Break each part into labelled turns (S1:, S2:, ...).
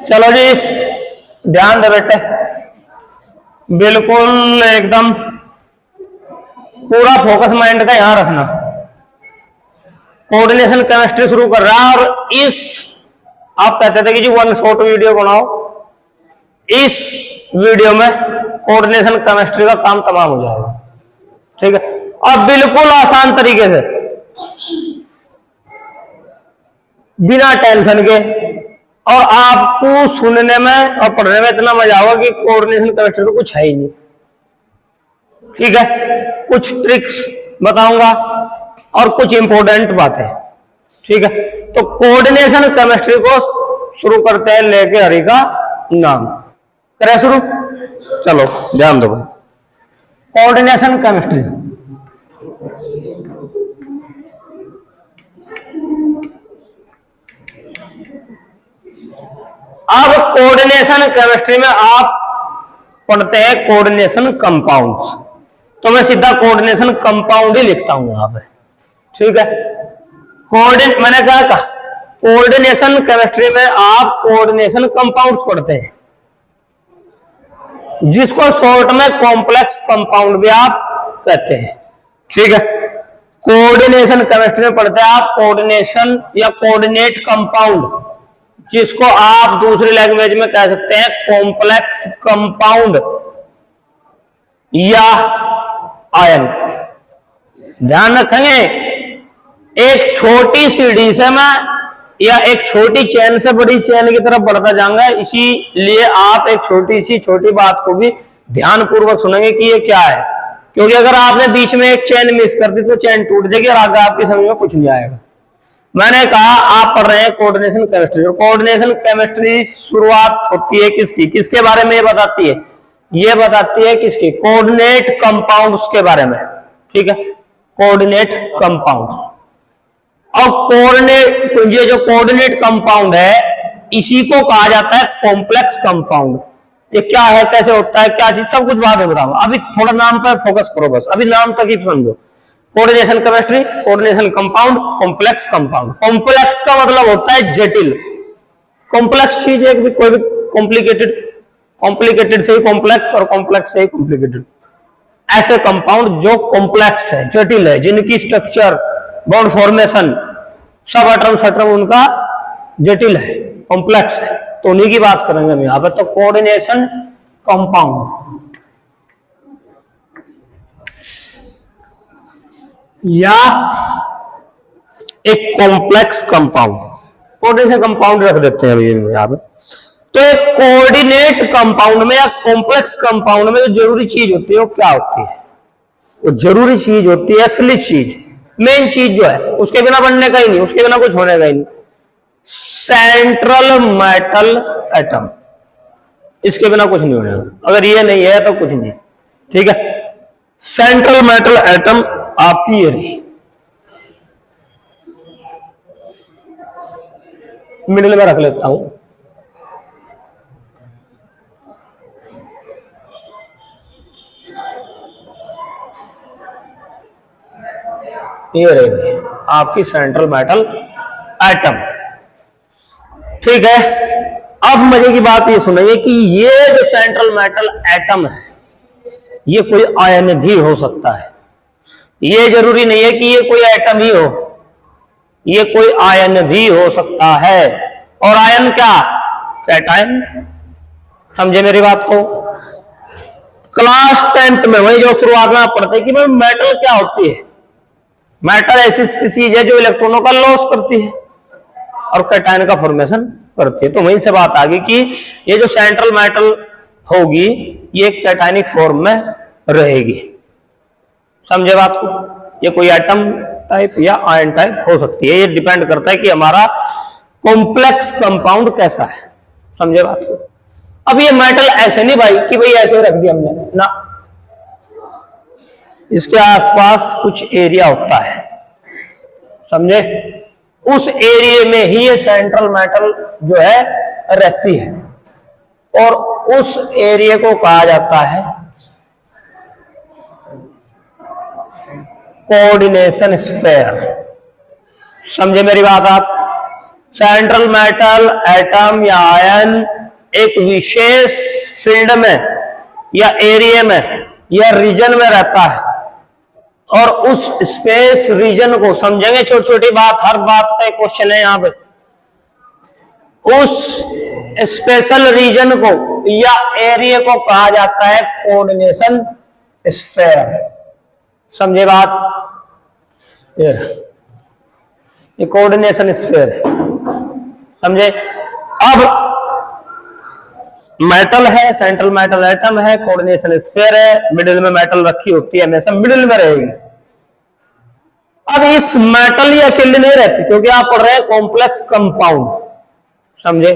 S1: चलो जी, ध्यान दे बेटे, बिल्कुल एकदम पूरा फोकस माइंड का यहां रखना। कोऑर्डिनेशन केमिस्ट्री शुरू कर रहा है और इस आप कहते थे कि जी वन शॉट वीडियो बनाओ, इस वीडियो में कोऑर्डिनेशन केमिस्ट्री का काम तमाम हो जाएगा। ठीक है, और बिल्कुल आसान तरीके से बिना टेंशन के, और आपको सुनने में और पढ़ने में इतना मजा आएगा कि कोऑर्डिनेशन केमिस्ट्री तो कुछ है ही नहीं। ठीक है, कुछ ट्रिक्स बताऊंगा और कुछ इंपॉर्टेंट बातें। ठीक है, तो कोऑर्डिनेशन केमिस्ट्री को शुरू करते हैं लेके हरि का नाम। करें शुरू? चलो ध्यान दो भाई। कोऑर्डिनेशन केमिस्ट्री, अब कोऑर्डिनेशन केमिस्ट्री में आप पढ़ते हैं कोऑर्डिनेशन कंपाउंड्स, तो मैं सीधा कोऑर्डिनेशन कंपाउंड ही लिखता हूं यहां पे। ठीक है, मैंने क्या कहा, कोऑर्डिनेशन केमिस्ट्री में आप कोऑर्डिनेशन कंपाउंड्स पढ़ते हैं, जिसको शॉर्ट में कॉम्प्लेक्स कंपाउंड भी आप कहते हैं। ठीक है, कोऑर्डिनेशन केमिस्ट्री में पढ़ते हैं आप कोऑर्डिनेशन या कोऑर्डिनेट कंपाउंड, जिसको आप दूसरी लैंग्वेज में कह सकते हैं कॉम्प्लेक्स कंपाउंड या आयन। ध्यान रखेंगे, एक छोटी सीढ़ी से मैं या एक छोटी चेन से बड़ी चेन की तरफ बढ़ता जाऊंगा, इसीलिए आप एक छोटी बात को भी ध्यानपूर्वक सुनेंगे कि ये क्या है, क्योंकि अगर आपने बीच में एक चेन मिस कर दी तो चेन टूट जाएगी और आगे आपकी समझ में कुछ नहीं आएगा। मैंने कहा आप पढ़ रहे हैं कोऑर्डिनेशन केमिस्ट्री, और कोऑर्डिनेशन केमिस्ट्री शुरुआत होती है किसकी, किसके बारे में ये बताती है, ये बताती है किसकी, कोऑर्डिनेट कंपाउंड्स के बारे में। ठीक है, कोऑर्डिनेट कंपाउंड्स। और कोऑर्डिनेट, ये जो कोऑर्डिनेट कंपाउंड है इसी को कहा जाता है कॉम्प्लेक्स कंपाउंड। ये क्या है, कैसे होता है, क्या चीज, सब कुछ बाद में बताऊंगा, अभी थोड़ा नाम पर फोकस करो, बस अभी नाम तक ही समझो। Coordination chemistry, coordination compound, complex compound. Complex का मतलब होता है जटिल, कॉम्प्लेक्स चीज है, कोई भी कॉम्प्लिकेटेड से ही कॉम्प्लेक्स और कॉम्प्लेक्स से ही कॉम्प्लिकेटेड, ऐसे कंपाउंड जो कॉम्प्लेक्स है, जटिल है, जिनकी स्ट्रक्चर, बॉन्ड फॉर्मेशन, सब एटम सटम उनका जटिल है, कॉम्प्लेक्स है, तो उन्हीं की बात करेंगे हम यहां पर। तो कोऑर्डिनेशन कंपाउंड या एक कॉम्प्लेक्स कंपाउंड, कोऑर्डिनेशन कंपाउंड रख देते हैं अभी यहां पे। तो एक कोऑर्डिनेट कंपाउंड में या कॉम्प्लेक्स कंपाउंड में जो जरूरी चीज होती है वो क्या होती है, वो जरूरी चीज होती है, असली चीज, मेन चीज जो है, उसके बिना बनने का ही नहीं, उसके बिना कुछ होने का ही नहीं, सेंट्रल मेटल एटम, इसके बिना कुछ नहीं होने का। अगर ये नहीं है तो कुछ नहीं। ठीक है, सेंट्रल मेटल एटम आपकी ये रही, मिडिल में रख लेता हूं, ये रहेगी आपकी सेंट्रल मेटल एटम। ठीक है, अब मजे की बात ये सुनिए कि ये जो सेंट्रल मेटल एटम है ये कोई आयन भी हो सकता है, ये जरूरी नहीं है कि ये कोई एटम ही हो, ये कोई आयन भी हो सकता है। और आयन क्या, कैटायन, समझे मेरी बात को। क्लास 10th में वही जो शुरुआत में आप पढ़ते हैं कि भाई मेटल क्या होती है, मेटल ऐसी चीज है जो इलेक्ट्रॉनों का लॉस करती है और कैटायन का फॉर्मेशन करती है। तो वहीं से बात आ गई कि ये जो सेंट्रल मेटल होगी ये कैटायनिक फॉर्म में रहेगी, समझे बात को। ये कोई एटम टाइप या आयन टाइप हो सकती है, ये डिपेंड करता है कि हमारा कॉम्प्लेक्स कंपाउंड कैसा है, समझे बात को। अब ये मेटल ऐसे नहीं भाई कि भाई ऐसे रख दिया हमने ना, इसके आसपास कुछ एरिया होता है, समझे, उस एरिया में ही ये सेंट्रल मेटल जो है रहती है और उस एरिया को कहा जाता है कोऑर्डिनेशन स्फीयर। समझे मेरी बात आप। सेंट्रल मेटल एटम या आयन एक विशेष फील्ड में या एरिया में या रीजन में रहता है और उस स्पेस रीजन को समझेंगे, छोटी छोटी बात, हर बात का एक क्वेश्चन है यहां पे। उस स्पेशल रीजन को या एरिया को कहा जाता है कोऑर्डिनेशन स्फीयर। समझे बात? ये कोऑर्डिनेशन स्फीयर है, समझे? अब मेटल है, सेंट्रल मेटल एटम है, कोऑर्डिनेशन स्फीयर है, मिडिल में मेटल रखी होती है, हमेशा मिडिल में रहेगी। अब इस मेटल ये अकेले नहीं रहती, क्योंकि आप पढ़ रहे हैं कॉम्प्लेक्स कंपाउंड, समझे?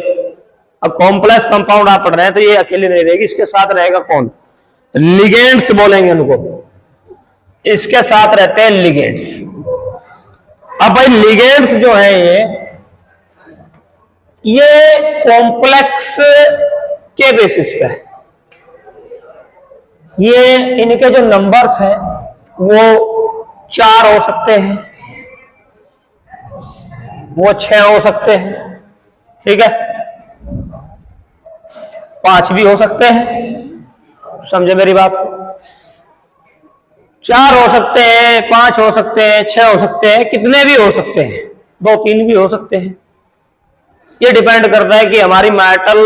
S1: अब कॉम्प्लेक्स कंपाउंड आप पढ़ रहे हैं तो ये अकेले नहीं रहेगी, इसके साथ रहेगा कौन? लिगेंड्स बोलेंगे उनको, इसके साथ रहते हैं लिगेंड्स। अब भाई लिगेंड्स जो है ये कॉम्प्लेक्स के बेसिस पे है। ये इनके जो नंबर्स हैं वो 4 हो सकते हैं, वो 6 हो सकते हैं, ठीक है, 5 भी हो सकते हैं, समझे मेरी बात? 4 हो सकते हैं, 5 हो सकते हैं, 6 हो सकते हैं, कितने भी हो सकते हैं, 2-3 भी हो सकते हैं। ये डिपेंड करता है कि हमारी मेटल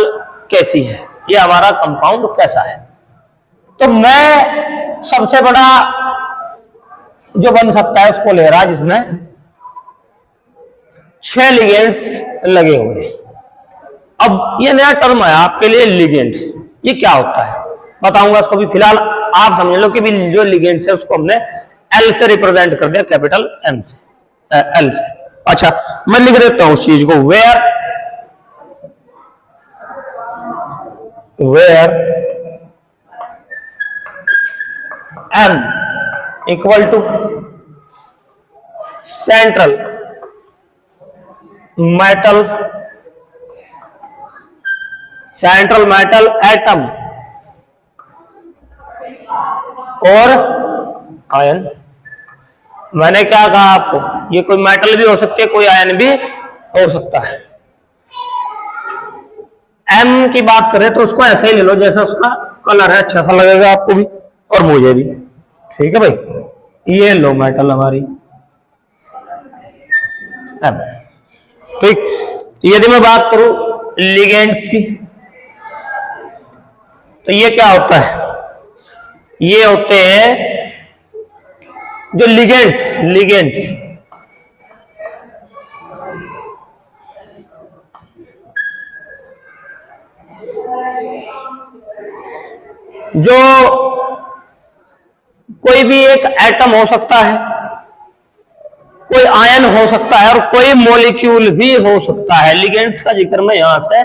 S1: कैसी है, ये हमारा कंपाउंड कैसा है। तो मैं सबसे बड़ा जो बन सकता है उसको ले रहा, जिसमें 6 लिगेंड्स लगे हुए। अब ये नया टर्म है आपके लिए, लिगेंड्स। ये क्या होता है बताऊंगा उसको भी, फिलहाल आप समझ लो कि भी जो लिगेंड्स है उसको हमने एल से रिप्रेजेंट कर दिया, कैपिटल एम से, एल से। अच्छा, मैं लिख देता हूं उस चीज को, where M equal to central metal atom और आयन। मैंने क्या कहा आपको, ये कोई मेटल भी हो सकती है, कोई आयन भी हो सकता है। एम की बात करें तो उसको ऐसे ही ले लो जैसा उसका कलर है, अच्छा सा लगेगा आपको भी और मुझे भी, ठीक है भाई? ये लो मेटल हमारी एम। ठीक, यदि मैं बात करूं लिगेंड्स की तो ये क्या होता है? ये होते हैं जो लिगेंड्स जो कोई भी एक एटम हो सकता है, कोई आयन हो सकता है और कोई मॉलिक्यूल भी हो सकता है। लिगेंड्स का जिक्र मैं यहां से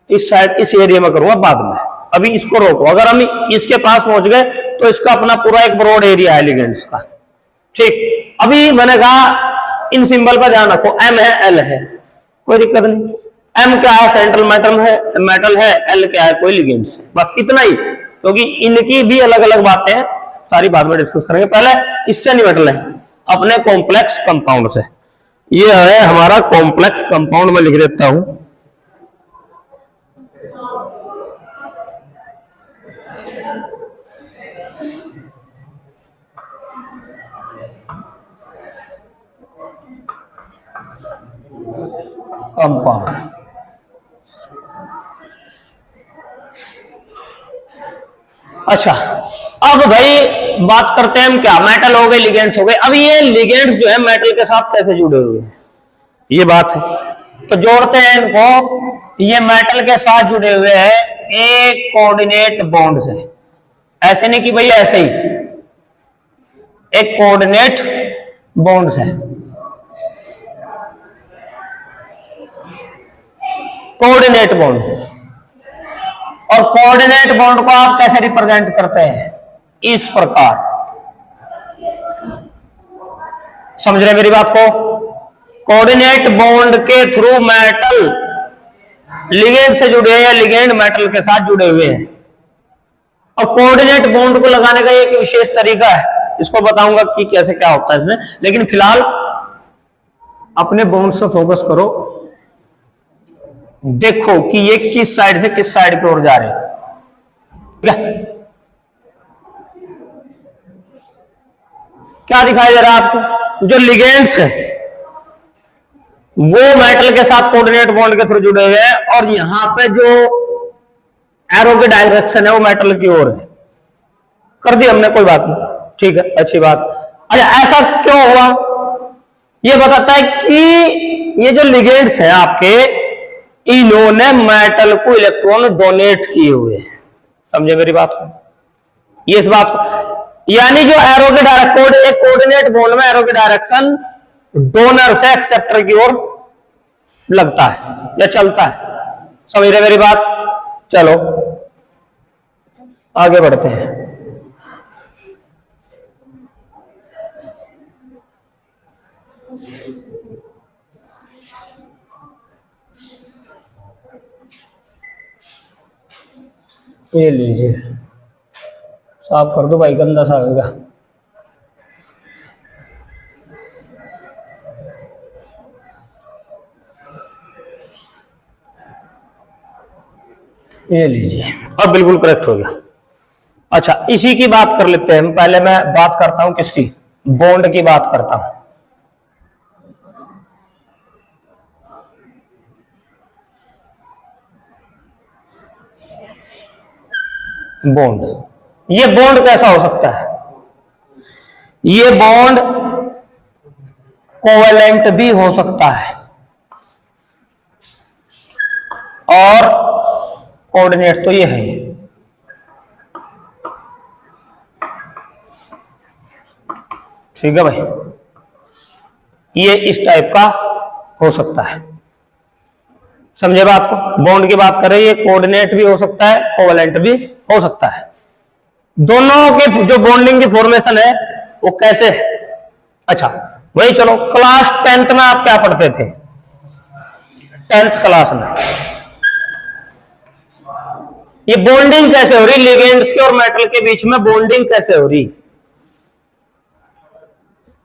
S1: इस साइड, इस एरिया में करूंगा बाद में, अभी इसको रोको। अगर हम इसके पास पहुंच गए तो इसका अपना पूरा एक ब्रॉड एरिया है लिगेंड्स का, ठीक। अभी मैंने कहा इन सिंबल का ध्यान रखो, एम है, एल है, कोई दिक्कत नहीं। एम क्या है? सेंट्रल मेटल है, एल क्या है? कोई लिगेंड्स है, बस इतना ही, क्योंकि इनकी भी अलग अलग बातें हैं, सारी बात में डिस्कस करेंगे। पहले इससे निपट लें, अपने कॉम्प्लेक्स कंपाउंड से। ये है हमारा कॉम्प्लेक्स कंपाउंड, में लिख देता हूं कंपाउंड। अच्छा, अब भाई बात करते हैं हम, क्या मेटल हो गए, लिगेंड्स हो गए। अब ये लिगेंड्स जो है मेटल के साथ कैसे जुड़े हुए हैं, ये बात है, तो जोड़ते हैं इनको। ये मेटल के साथ जुड़े हुए हैं एक कोऑर्डिनेट बॉन्ड से, ऐसे नहीं कि भाई ऐसे ही, एक कोऑर्डिनेट बॉन्ड से। कोऑर्डिनेट बॉन्ड, और कोऑर्डिनेट बॉन्ड को आप कैसे रिप्रेजेंट करते हैं? इस प्रकार, समझ रहे मेरी बात को? कोऑर्डिनेट बॉन्ड के थ्रू मेटल लिगेंड से जुड़े हैं या लिगेंड मेटल के साथ जुड़े हुए हैं। और कोऑर्डिनेट बॉन्ड को लगाने का एक विशेष तरीका है, इसको बताऊंगा कि कैसे क्या होता है इसमें, लेकिन फिलहाल अपने बॉन्ड से फोकस करो। देखो कि ये किस साइड से किस साइड की ओर जा रहे हैं, ठीक है। क्या दिखाई दे रहा है आपको, जो लिगेंड्स है वो मेटल के साथ कोऑर्डिनेट बॉन्ड के थ्रू जुड़े हुए हैं, और यहां पे जो एरो की डायरेक्शन है वो मेटल की ओर है। कर दी हमने, कोई बात नहीं, ठीक है, अच्छी बात। अच्छा, ऐसा क्यों हुआ, ये बताता है कि ये जो लिगेंड्स हैं आपके, इन्होंने मेटल को इलेक्ट्रॉन डोनेट किए हुए हैं। समझे मेरी बात को, ये इस बात को, यानी जो एरो की डायरेक्शन, कोऑर्डिनेट बॉन्ड में एरो की डायरेक्शन डोनर से एक्सेप्टर की ओर लगता है या चलता है। समझ रहे मेरी बात, चलो आगे बढ़ते हैं। ये लीजिए, साफ कर दो भाई, गंदा सा होगा। ये लीजिए, अब बिल्कुल करेक्ट हो गया। अच्छा, इसी की बात कर लेते हैं। पहले मैं बात करता हूं किसकी, बॉन्ड की बात करता हूं। बॉन्ड, ये बॉन्ड कैसा हो सकता है, ये बॉन्ड कोवेलेंट भी हो सकता है और कोऑर्डिनेट तो ये है, ठीक है भाई, ये इस टाइप का हो सकता है। समझे बात को, बॉन्ड की बात करें, ये कोऑर्डिनेट भी हो सकता है, कोवेलेंट भी हो सकता है। दोनों के जो बॉन्डिंग की फॉर्मेशन है वो कैसे है। अच्छा वही, चलो क्लास 10th में आप क्या पढ़ते थे, 10th क्लास में ये बॉन्डिंग कैसे हो रही, लिगेंड्स के और मेटल के बीच में बॉन्डिंग कैसे हो रही,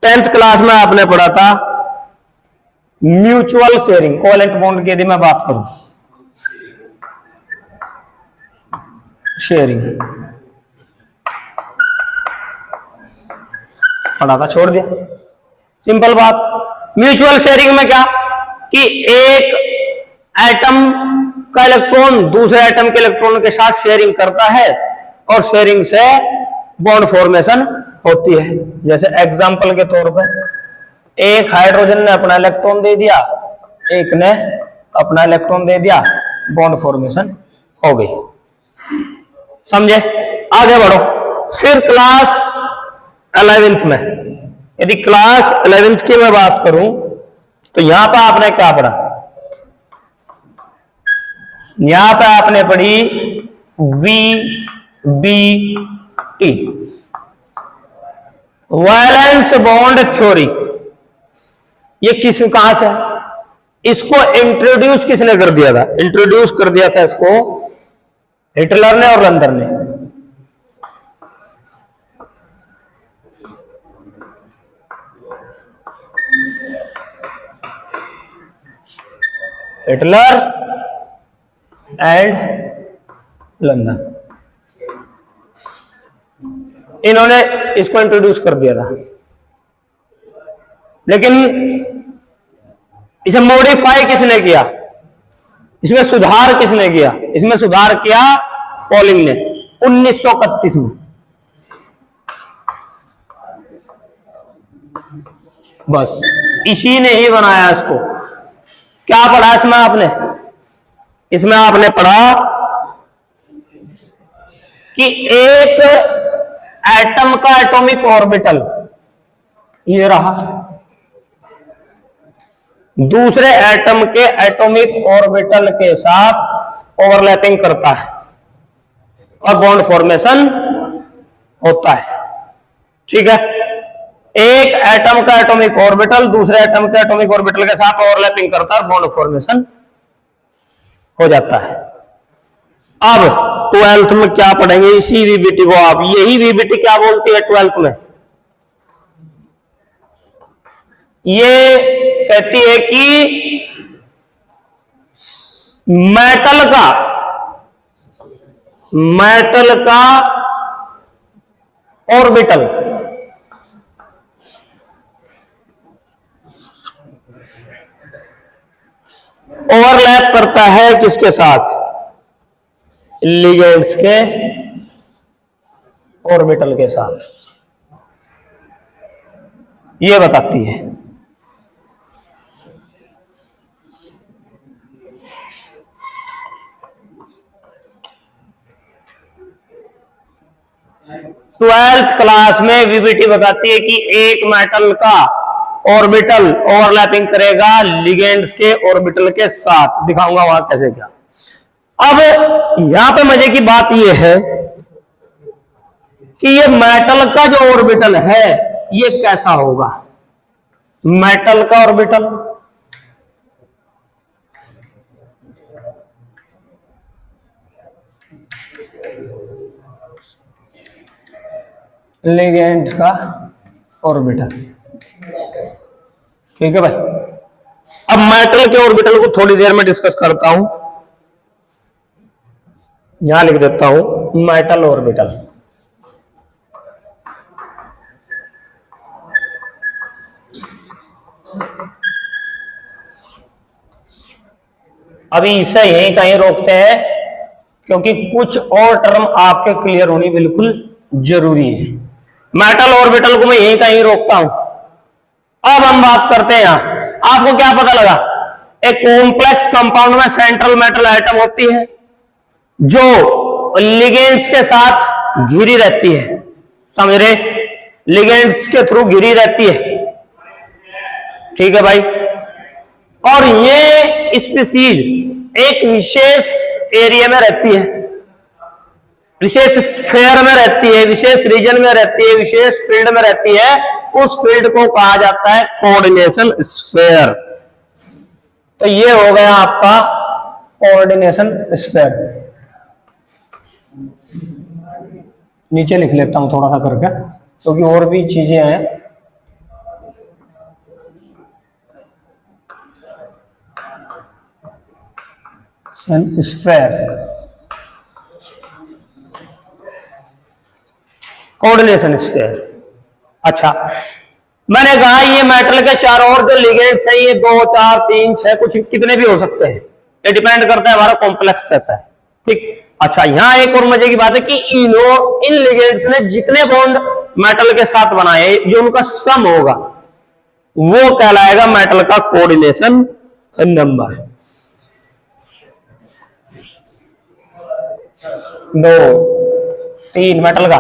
S1: 10th क्लास में आपने पढ़ा था म्यूचुअल शेयरिंग। कोवेलेंट बॉन्ड की यदि मैं बात करूं, शेयरिंग पढ़ा था, छोड़ दिया, सिंपल बात। म्यूचुअल शेयरिंग में क्या कि एक एटम का इलेक्ट्रॉन दूसरे एटम के इलेक्ट्रॉन के साथ शेयरिंग करता है और शेयरिंग से बॉन्ड फॉर्मेशन होती है। जैसे एग्जांपल के तौर पर एक हाइड्रोजन ने अपना इलेक्ट्रॉन दे दिया, एक ने अपना इलेक्ट्रॉन दे दिया, बॉन्ड फॉर्मेशन हो गई। समझे, आगे बढ़ो। फिर क्लास 11th में, यदि क्लास 11th की मैं बात करूं तो यहां पर आपने क्या पढ़ा, यहां पर आपने पढ़ी VBT, वैलेंस बॉन्ड थ्योरी। ये कहां से है, इसको इंट्रोड्यूस किसने कर दिया था, इंट्रोड्यूस कर दिया था इसको हिटलर ने और लंदर ने। हिटलर एंड लंदन, इन्होंने इसको इंट्रोड्यूस कर दिया था, लेकिन इसे मॉडिफाई किसने किया, इसमें सुधार किसने किया, इसमें सुधार किया पॉलिंग ने 1931 में। बस इसी ने ही बनाया इसको। क्या पढ़ा इसमें आपने, इसमें आपने पढ़ा कि एक एटम का एटॉमिक ऑर्बिटल ये रहा, दूसरे एटम के एटॉमिक ऑर्बिटल के साथ ओवरलैपिंग करता है और बॉन्ड फॉर्मेशन होता है। ठीक है, एक एटम का एटॉमिक ऑर्बिटल दूसरे एटम के एटॉमिक ऑर्बिटल के साथ ओवरलैपिंग करता है और बॉन्ड फॉर्मेशन हो जाता है। अब 12th में क्या पढ़ेंगे, इसी वीबीटी को आप, यही वीबीटी क्या बोलती है 12th में, ये कहती है कि मेटल का ऑर्बिटल ओवरलैप करता है किसके साथ? लिगेंड्स के ऑर्बिटल के साथ, ये बताती है। ट्वेल्थ क्लास में वीबीटी बताती है कि एक मेटल का ऑर्बिटल ओवरलैपिंग करेगा लिगेंड्स के ऑर्बिटल के साथ। दिखाऊंगा वहां कैसे क्या। अब यहां पे मजे की बात यह है कि ये मेटल का जो ऑर्बिटल है ये कैसा होगा। मेटल का ऑर्बिटल लिगेंड का ऑर्बिटल, ठीक है भाई। अब मेटल के ऑर्बिटल को थोड़ी देर में डिस्कस करता हूं। यहां लिख देता हूं मेटल ऑर्बिटल। अभी इसे यहीं कहीं रोकते हैं क्योंकि कुछ और टर्म आपके क्लियर होनी बिल्कुल जरूरी है। मेटल ऑर्बिटल को मैं यहीं कहीं रोकता हूं। अब हम बात करते हैं यहां, आपको क्या पता लगा? एक कॉम्प्लेक्स कंपाउंड में सेंट्रल मेटल एटम होती है जो लिगेंड्स के साथ घिरी रहती है, समझ रहे? लिगेंड्स के थ्रू घिरी रहती है, ठीक है भाई। और ये स्पीसीज एक विशेष एरिया में रहती है, विशेष स्फीयर में रहती है, विशेष रीजन में रहती है, विशेष फील्ड में रहती है। उस फील्ड को कहा जाता है कोऑर्डिनेशन स्फीयर। तो ये हो गया आपका कोऑर्डिनेशन स्फीयर। नीचे लिख लेता हूं थोड़ा सा करके क्योंकि और भी चीजें हैं। Sphere, coordination sphere. अच्छा, मैंने कहा ये मेटल के चार और जो लिगेंड्स हैं ये 2, 4, 3, 6 कुछ कितने भी हो सकते हैं, ये डिपेंड करता है हमारा कॉम्प्लेक्स कैसा है, ठीक। अच्छा, यहां एक और मजे की बात है कि इन लिगेंड्स ने जितने बॉन्ड मेटल के साथ बनाए जो उनका सम होगा वो कहलाएगा मेटल का कोऑर्डिनेशन नंबर। 2, 3 मेटल का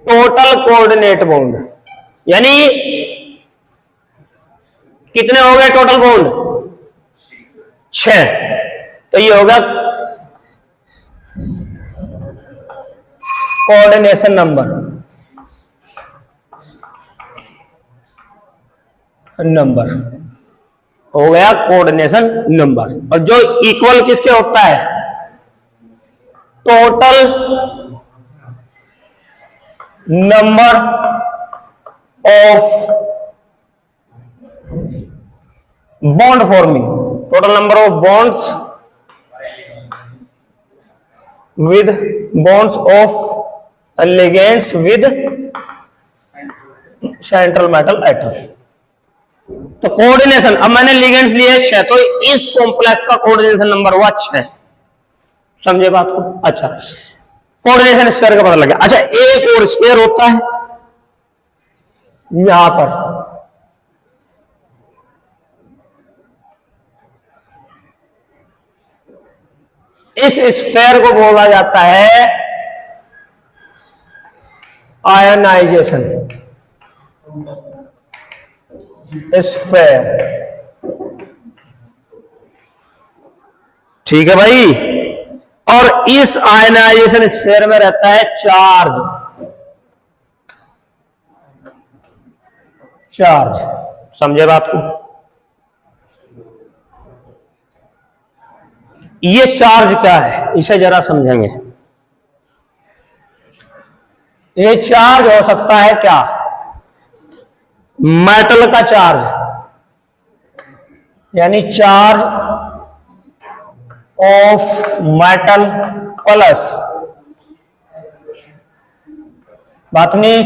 S1: टोटल कोऑर्डिनेट बॉन्ड, यानी कितने हो गए टोटल बॉन्ड? 6। तो ये होगा कोऑर्डिनेशन नंबर हो गया कोऑर्डिनेशन नंबर। और जो इक्वल किसके होता है? Total number of bond forming, total number of bonds with bonds of ligands with central metal atom. तो कोऑर्डिनेशन, अब मैंने लिगेंड्स लिए 6, तो इस कॉम्प्लेक्स का कोऑर्डिनेशन नंबर हुआ 6। समझे बात को? अच्छा, कोऑर्डिनेशन स्फीयर का पता लग गया। अच्छा, एक और स्फीयर होता है यहां पर, इस स्फीयर को बोला जाता है आयनाइजेशन स्फीयर, ठीक है भाई। और इस आयनाइजेशन स्फीयर में रहता है चार्ज। समझे बात को? ये चार्ज क्या है इसे जरा समझेंगे। ये चार्ज हो सकता है क्या, मेटल का चार्ज, यानी चार्ज ऑफ मेटल प्लस, बात नहीं,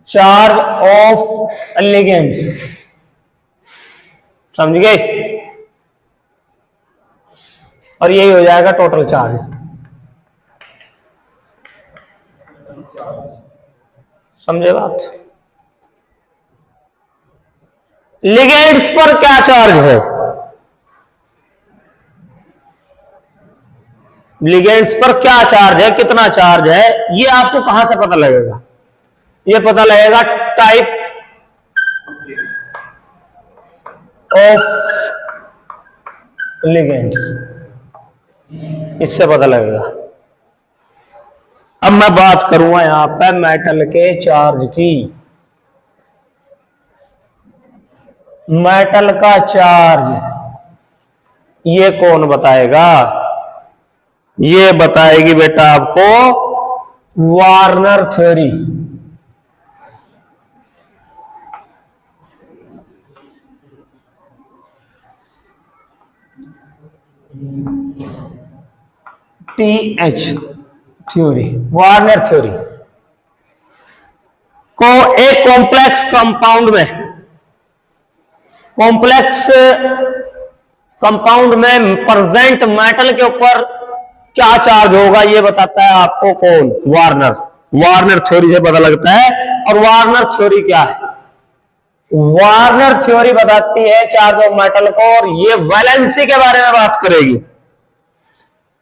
S1: चार्ज ऑफ लिगेंड्स, समझ गए, और यही हो जाएगा टोटल चार्ज। समझे बात। लिगेंड्स पर क्या चार्ज है, लिगेंड्स पर क्या चार्ज है, कितना चार्ज है, ये आपको कहां से पता लगेगा, ये पता लगेगा टाइप ऑफ लिगेंड्स, इससे पता लगेगा। अब मैं बात करूंगा यहां पे मेटल के चार्ज की। मेटल का चार्ज ये कौन बताएगा, ये बताएगी बेटा आपको Warner theory. TH theory, Warner theory को एक कॉम्प्लेक्स कंपाउंड में, कॉम्प्लेक्स कंपाउंड में प्रेजेंट मेटल के ऊपर क्या चार्ज होगा ये बताता है आपको कौन, वार्नर। वार्नर थ्योरी से पता लगता है। और वार्नर थ्योरी क्या है, वार्नर थ्योरी बताती है चार्ज ऑफ मेटल को, और ये वैलेंसी के बारे में बात करेगी,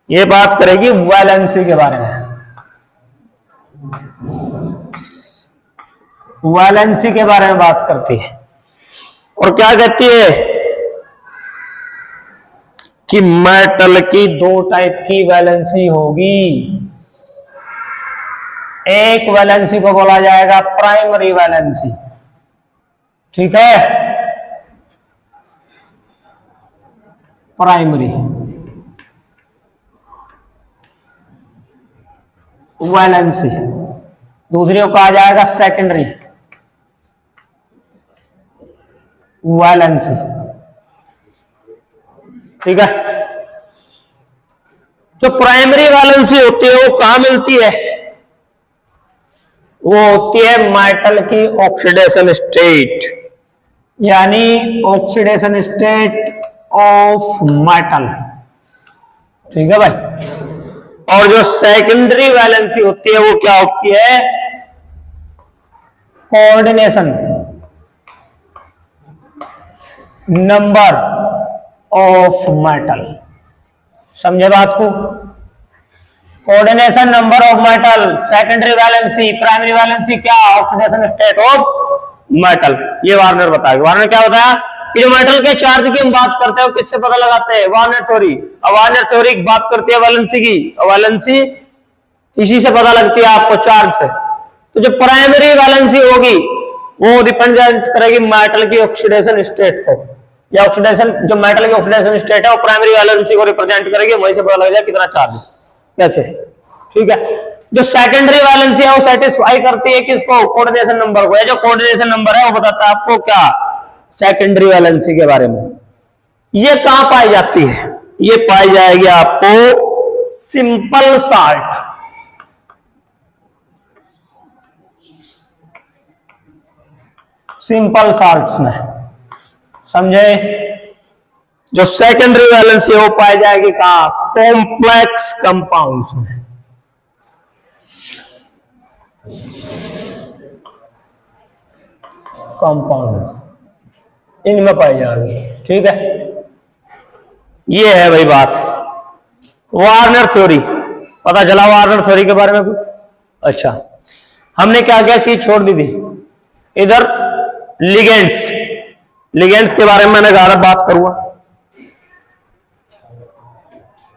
S1: ये बात करेगी वैलेंसी के बारे में, वैलेंसी के बारे में बात करती है। और क्या कहती है कि मेटल की दो टाइप की वैलेंसी होगी, एक वैलेंसी को बोला जाएगा प्राइमरी वैलेंसी, ठीक है, प्राइमरी वैलेंसी, दूसरी को कहा जाएगा सेकेंडरी वैलेंसी, ठीक है। जो प्राइमरी वैलेंसी होती है वो कहां मिलती है, वो होती है मेटल की ऑक्सीडेशन स्टेट, यानी ऑक्सीडेशन स्टेट ऑफ मेटल, ठीक है भाई। और जो सेकेंडरी वैलेंसी होती है वो क्या होती है, कोऑर्डिनेशन नंबर ऑफ मेटल, समझे बात को, coordination number of metal, secondary valency, primary valency क्या, ऑक्सीडेशन स्टेट ऑफ मेटल। ये वार्नर बताएगा। वार्नर क्या होता है कि जो मेटल के चार्ज की हम बात करते हैं किससे पता लगाते हैं, वार्नर थ्योरी। अब वार्नर थ्योरी बात करती है वैलेंसी की, वैलेंसी इसी से पता लगती है आपको, चार्ज से। तो जो प्राइमरी वैलेंसी होगी वो डिपेंडेंट करेगी मेटल की ऑक्सीडेशन स्टेट को, या ऑक्सीडेशन, जो मेटल की ऑक्सीडेशन स्टेट है वो प्राइमरी वैलेंसी को रिप्रेजेंट करेगी, वहीं से पता लग जाए कितना चार्ज है, कैसे, ठीक है। जो सेकेंडरी वैलेंसी है वो सेटिस्फाई करती है किसको, कोऑर्डिनेशन नंबर को। जो कोऑर्डिनेशन नंबर है वो बताता है आपको क्या, सेकेंडरी वैलेंसी के बारे में। ये कहां पाई जाती है, ये पाई जाएगी आपको सिंपल साल्ट, सिंपल साल्ट्स में, समझे। जो सेकेंडरी वैलेंसी है वो पाई जाएगी कहां, कॉम्प्लेक्स कंपाउंड्स में, कंपाउंड इनमें पाई जाएगी, ठीक है। ये है भाई बात, वार्नर थ्योरी। पता चला वार्नर थ्योरी के बारे में कुछ। अच्छा, हमने क्या क्या चीज छोड़ दी थी इधर, लिगेंड्स, लिगेंड्स के बारे में मैंने कहा बात करूंगा।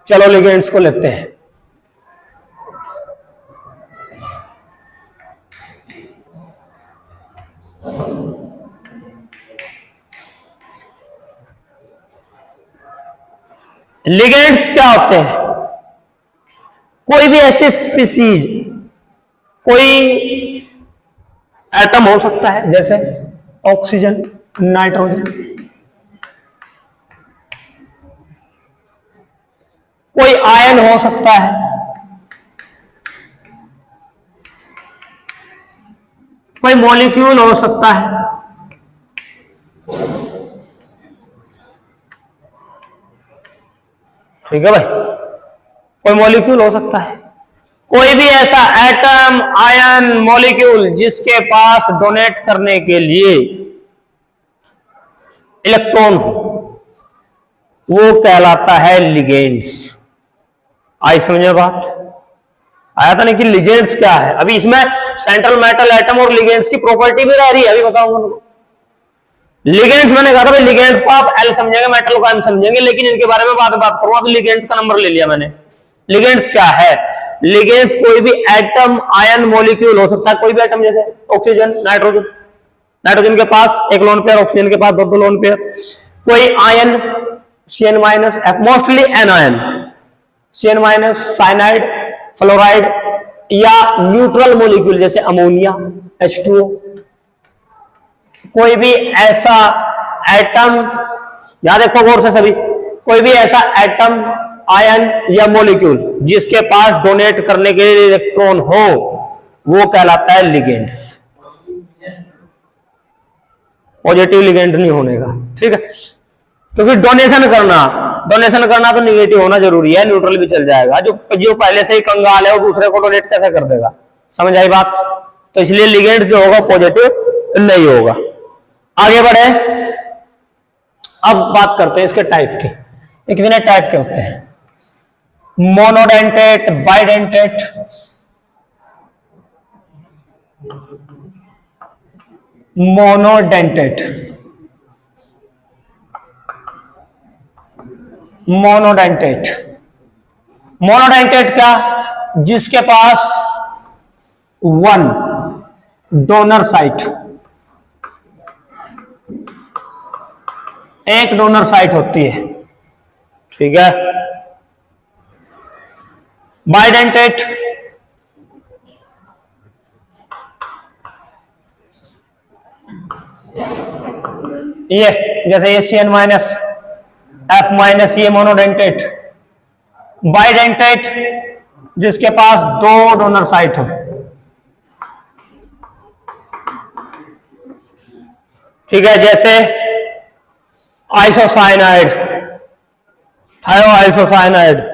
S1: चलो लिगेंड्स को लेते हैं। लिगेंड्स क्या होते हैं, कोई भी ऐसी स्पीसीज कोई एटम हो सकता है जैसे ऑक्सीजन, नाइट्रोजन, कोई आयन हो सकता है, कोई मॉलिक्यूल हो सकता है, ठीक है भाई, कोई मॉलिक्यूल हो सकता है, कोई भी ऐसा एटम, आयन, मॉलिक्यूल जिसके पास डोनेट करने के लिए इलेक्ट्रॉन हो, वो कहलाता है लिगेंड्स। आई समझे बात? आया था नहीं कि लिगेंड्स क्या है। अभी इसमें सेंट्रल मेटल एटम और लिगेंड्स की प्रॉपर्टी भी रह रही है, अभी बताऊंगा उनको। लिगेंड्स मैंने कहा था भाई, लिगेंड्स को आप एल समझेंगे, मेटल को एम समझेंगे, लेकिन इनके बारे में बाद में बात करूंगा। तो लिगेंड्स का नंबर ले लिया मैंने। लिगेंड्स क्या है? लिगेंड्स कोई भी एटम, आयन, मॉलिक्यूल हो सकता है, कोई भी एटम, जैसे ऑक्सीजन, नाइट्रोजन, नाइट्रोजन के पास एक लोन पेयर, ऑक्सीजन के पास दो लोन पेयर, कोई ion CN-, mostly anion, CN-, cyanide, fluoride, या न्यूट्रल मॉलिक्यूल जैसे अमोनिया, H2O, कोई भी ऐसा एटम, याद देखो गौर से सभी, कोई भी ऐसा एटम, आयन या मॉलिक्यूल जिसके पास डोनेट करने के लिए इलेक्ट्रॉन हो, वो कहलाता है लिगेंड्स। पॉजिटिव लिगेंड नहीं होने का, ठीक है, क्योंकि डोनेशन करना तो निगेटिव होना जरूरी है, न्यूट्रल भी चल जाएगा। जो पहले से ही कंगाल है वो दूसरे को डोनेट कैसे कर देगा? समझ आई बात? तो इसलिए लिगेंड जो होगा पॉजिटिव नहीं होगा। आगे बढ़े, अब बात करते हैं इसके टाइप की। ये कितने टाइप के होते हैं? Monodentate, bidentate, monodentate, monodentate. Monodentate क्या? जिसके पास वन डोनर साइट, एक डोनर साइट होती है, ठीक है। बाइडेंटेट, ये जैसे ये CN-, F-, ये मोनोडेंटेट। बाइडेंटेट जिसके पास दो डोनर साइट हो, ठीक है, जैसे आइसोसाइनाइड, थायोआइसोसाइनाइड,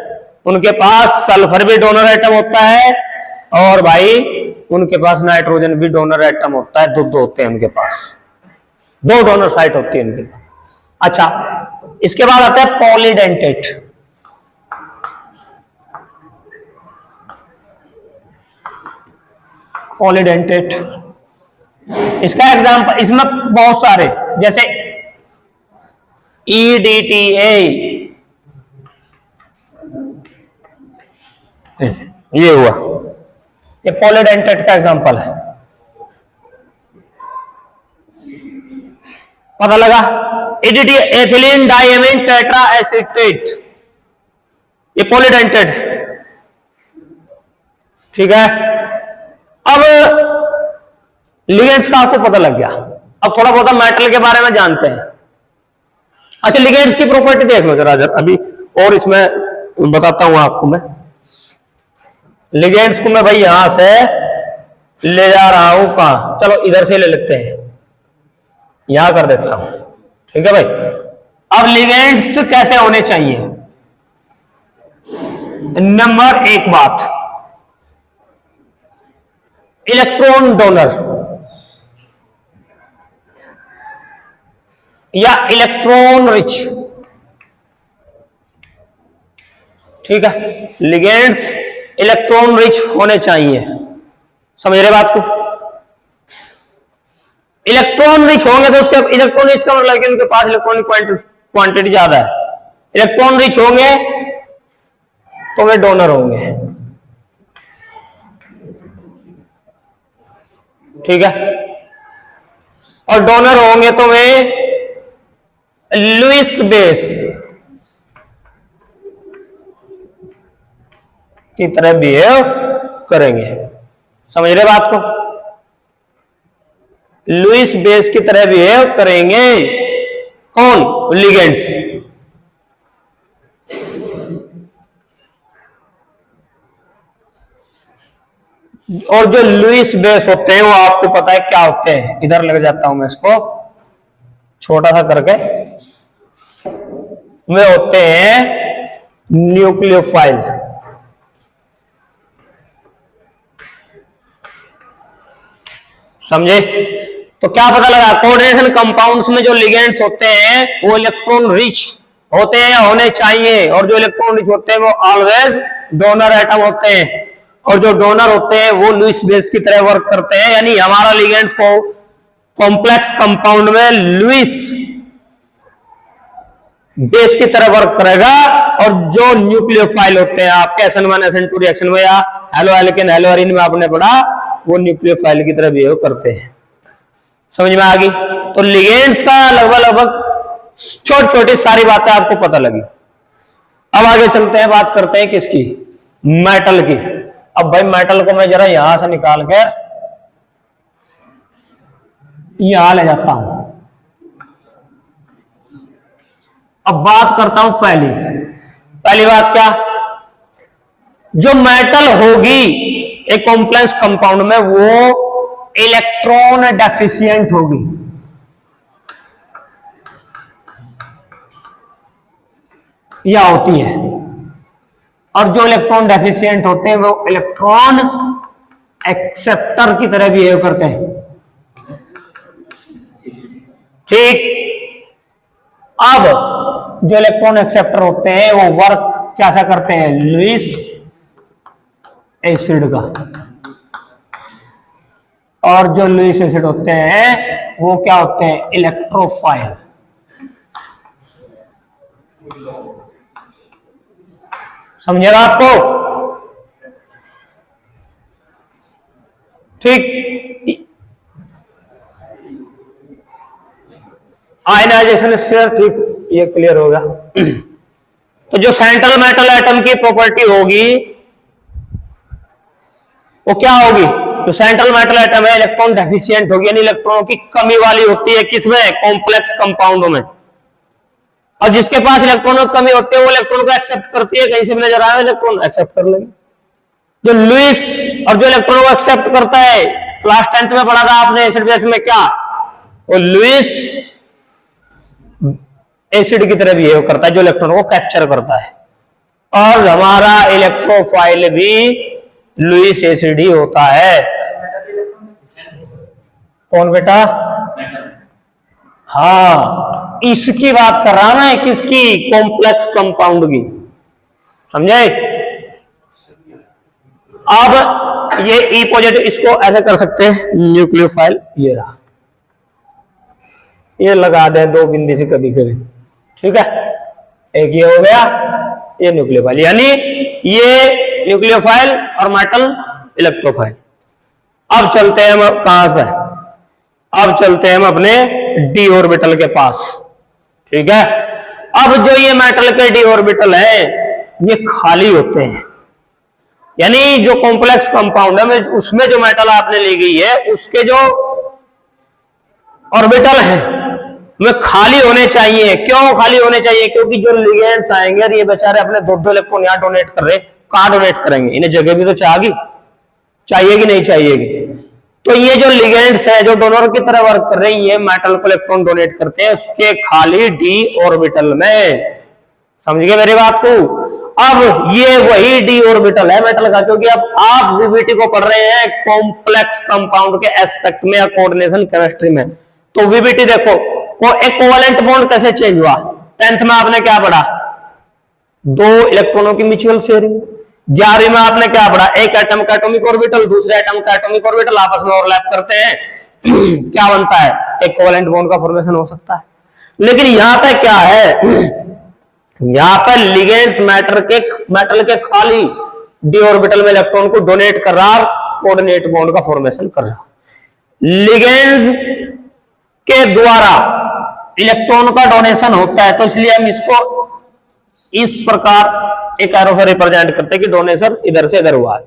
S1: उनके पास सल्फर भी डोनर एटम होता है, और भाई उनके पास नाइट्रोजन भी डोनर एटम होता है। दो होते हैं उनके पास, दो डोनर साइट होती है उनके पास। अच्छा, इसके बाद आता है पॉलीडेंटेट। पॉलीडेंटेट, इसका एग्जांपल, इसमें बहुत सारे, जैसे EDTA, ये हुआ, ये पॉलीडेंटेट का एग्जांपल है। पता लगा? EDTA, ethylene diamine tetra acetate, ये पॉलीडेंटेट, ठीक है। अब लिगेंड्स का आपको पता लग गया। अब थोड़ा बहुत मेटल के बारे में जानते हैं। अच्छा, लिगेंड्स की प्रॉपर्टी देख लो जरा अभी, और इसमें बताता हूं आपको मैं। लिगेंड्स को मैं भाई यहां से ले जा रहा हूं, कहां? चलो इधर से ले लेते हैं, यहां कर देता हूं, ठीक है भाई। अब लिगेंड्स कैसे होने चाहिए? नंबर एक बात, इलेक्ट्रॉन डोनर या इलेक्ट्रॉन रिच, ठीक है। लिगेंड्स इलेक्ट्रॉन रिच होने चाहिए, समझ रहे बात को? इलेक्ट्रॉन रिच होंगे तो उसके इलेक्ट्रॉन रिच का मतलब कि उनके पास इलेक्ट्रॉनिक क्वांटिटी ज्यादा है। इलेक्ट्रॉन रिच होंगे तो वे डोनर होंगे, ठीक है। और डोनर होंगे तो वे लुईस बेस की तरह बिहेव करेंगे, समझ रहे बात को? लुईस बेस की तरह बिहेव करेंगे कौन? लिगेंड्स। और जो लुईस बेस होते हैं वो आपको पता है क्या होते हैं? इधर लग जाता हूं मैं इसको छोटा सा करके। वे होते हैं न्यूक्लियोफाइल। समझे? तो क्या पता लगा? कोऑर्डिनेशन कंपाउंड्स में जो लिगेंड्स होते हैं वो इलेक्ट्रॉन रिच होते हैं या होने चाहिए, और जो इलेक्ट्रॉन रिच होते हैं वो ऑलवेज डोनर एटम होते हैं, और जो डोनर होते हैं वो लुईस बेस की तरह वर्क करते हैं। यानी हमारा लिगेंड्स को कॉम्प्लेक्स कंपाउंड में लुईस बेस की तरह वर्क करेगा, और जो न्यूक्लियोफाइल होते हैं आपके SN1 SN2 रिएक्शन में या हेलो एल्केन हेलो एरिन में आपने पढ़ा, वो न्यूक्लियोफाइल की तरह बिहेव करते हैं। समझ में आ गई? तो लिगेंड्स का लगभग छोटी छोटी सारी बातें आपको पता लगी। अब आगे चलते हैं, बात करते हैं किसकी? मेटल की। अब भाई मेटल को मैं जरा यहां से निकाल कर यहां ले जाता हूं। अब बात करता हूं पहली बात क्या? जो मेटल होगी एक कॉम्प्लेक्स कंपाउंड में वो इलेक्ट्रॉन डेफिशिएंट होगी। या होती है। और जो इलेक्ट्रॉन डेफिशिएंट होते हैं वो इलेक्ट्रॉन एक्सेप्टर की तरह बिहेव करते हैं। ठीक। अब जो इलेक्ट्रॉन एक्सेप्टर होते हैं वो वर्क कैसा करते हैं? लुईस एसिड का। और जो लुईस एसिड होते हैं वो क्या होते हैं? इलेक्ट्रोफाइल। समझेगा आपको? ठीक। आयनाइजेशन स्फीयर, ठीक, ये क्लियर होगा। तो जो सेंट्रल मेटल एटम की प्रॉपर्टी होगी वो क्या होगी? जो सेंट्रल मेटल एटम है इलेक्ट्रॉन डेफिशिएंट होगी, यानी इलेक्ट्रॉनों की कमी वाली होती है। किसमें? कॉम्प्लेक्स कंपाउंडों में। और जिसके पास इलेक्ट्रॉनों की कमी होती है वो इलेक्ट्रॉन को एक्सेप्ट करती है। कहीं से भी नजर आए इलेक्ट्रॉन एक्सेप्ट कर लेंगे। जो लुईस और जो इलेक्ट्रॉन को एक्सेप्ट करता है, क्लास 10th में पढ़ा था आपने एसिड बेस में, क्या वो लुईस एसिड की तरह बिहेव करता है, जो इलेक्ट्रॉन को कैप्चर करता है। और हमारा इलेक्ट्रोफाइल भी लुईस एसिड ही होता है। कौन बेटा? हाँ, इसकी बात कर रहा मैं। किसकी? कॉम्प्लेक्स कंपाउंड की। समझे? अब ये ई पॉजिटिव, इसको ऐसे कर सकते हैं, न्यूक्लियोफाइल ये रहा, ये लगा दे दो बिंदी से कभी कभी। ठीक है, एक ये हो गया, ये न्यूक्लियोफाइल, यानी ये न्यूक्लियोफाइल और मेटल इलेक्ट्रोफाइल। अब चलते हैं हम कहां पे? अब चलते हैं हम अपने डी ऑर्बिटल के पास। ठीक है। अब जो ये मेटल के डी ऑर्बिटल है ये खाली होते हैं, यानी जो कॉम्प्लेक्स कंपाउंड है उसमें जो मेटल आपने ली गई है उसके जो ऑर्बिटल है वे खाली होने चाहिए। क्यों खाली होने चाहिए? क्योंकि जो लिगेंड्स आएंगे और ये बेचारे अपने दो इलेक्ट्रॉन यहां डोनेट कर रहे, कहां डोनेट करेंगे? इन्हें जगह भी तो चाहिए कि नहीं चाहिएगी? तो ये जो लिगेंड्स है जो डोनर की तरह वर्क कर रहे हैं, ये मेटल को इलेक्ट्रॉन डोनेट करते हैं उसके खाली डी ऑर्बिटल में। समझ गए मेरी बात को? अब ये वही डी ऑर्बिटल है मेटल का, क्योंकि अब आप वीबीटी को पढ़ रहे हैं कॉम्प्लेक्स कंपाउंड के एस्पेक्ट में या कोऑर्डिनेशन केमिस्ट्री में। तो वीबीटी देखो, वो एक कोवेलेंट बॉन्ड कैसे चेंज हुआ? 10th में आपने क्या पढ़ा? दो इलेक्ट्रॉनों की म्यूचुअल शेयरिंग। 11वीं में आपने क्या पढ़ा? एक एटम का एटॉमिक ऑर्बिटल दूसरे एटम का एटॉमिक ऑर्बिटल आपस में ओवरलैप करते हैं क्या बनता है? एक कोवेलेंट बॉन्ड का फॉर्मेशन हो सकता है। लेकिन यहां पे क्या है? यहां पर लिगेंड्स मेटल के खाली डी ऑर्बिटल में इलेक्ट्रॉन को डोनेट कर रहा, कोऑर्डिनेट बॉन्ड का फॉर्मेशन कर रहा। लिगेंड के द्वारा इलेक्ट्रॉन का डोनेशन होता है, तो इसलिए हम इसको इस प्रकार एक एरो से रिप्रेजेंट करते हैं कि डोनेशन इधर से इधर हुआ है।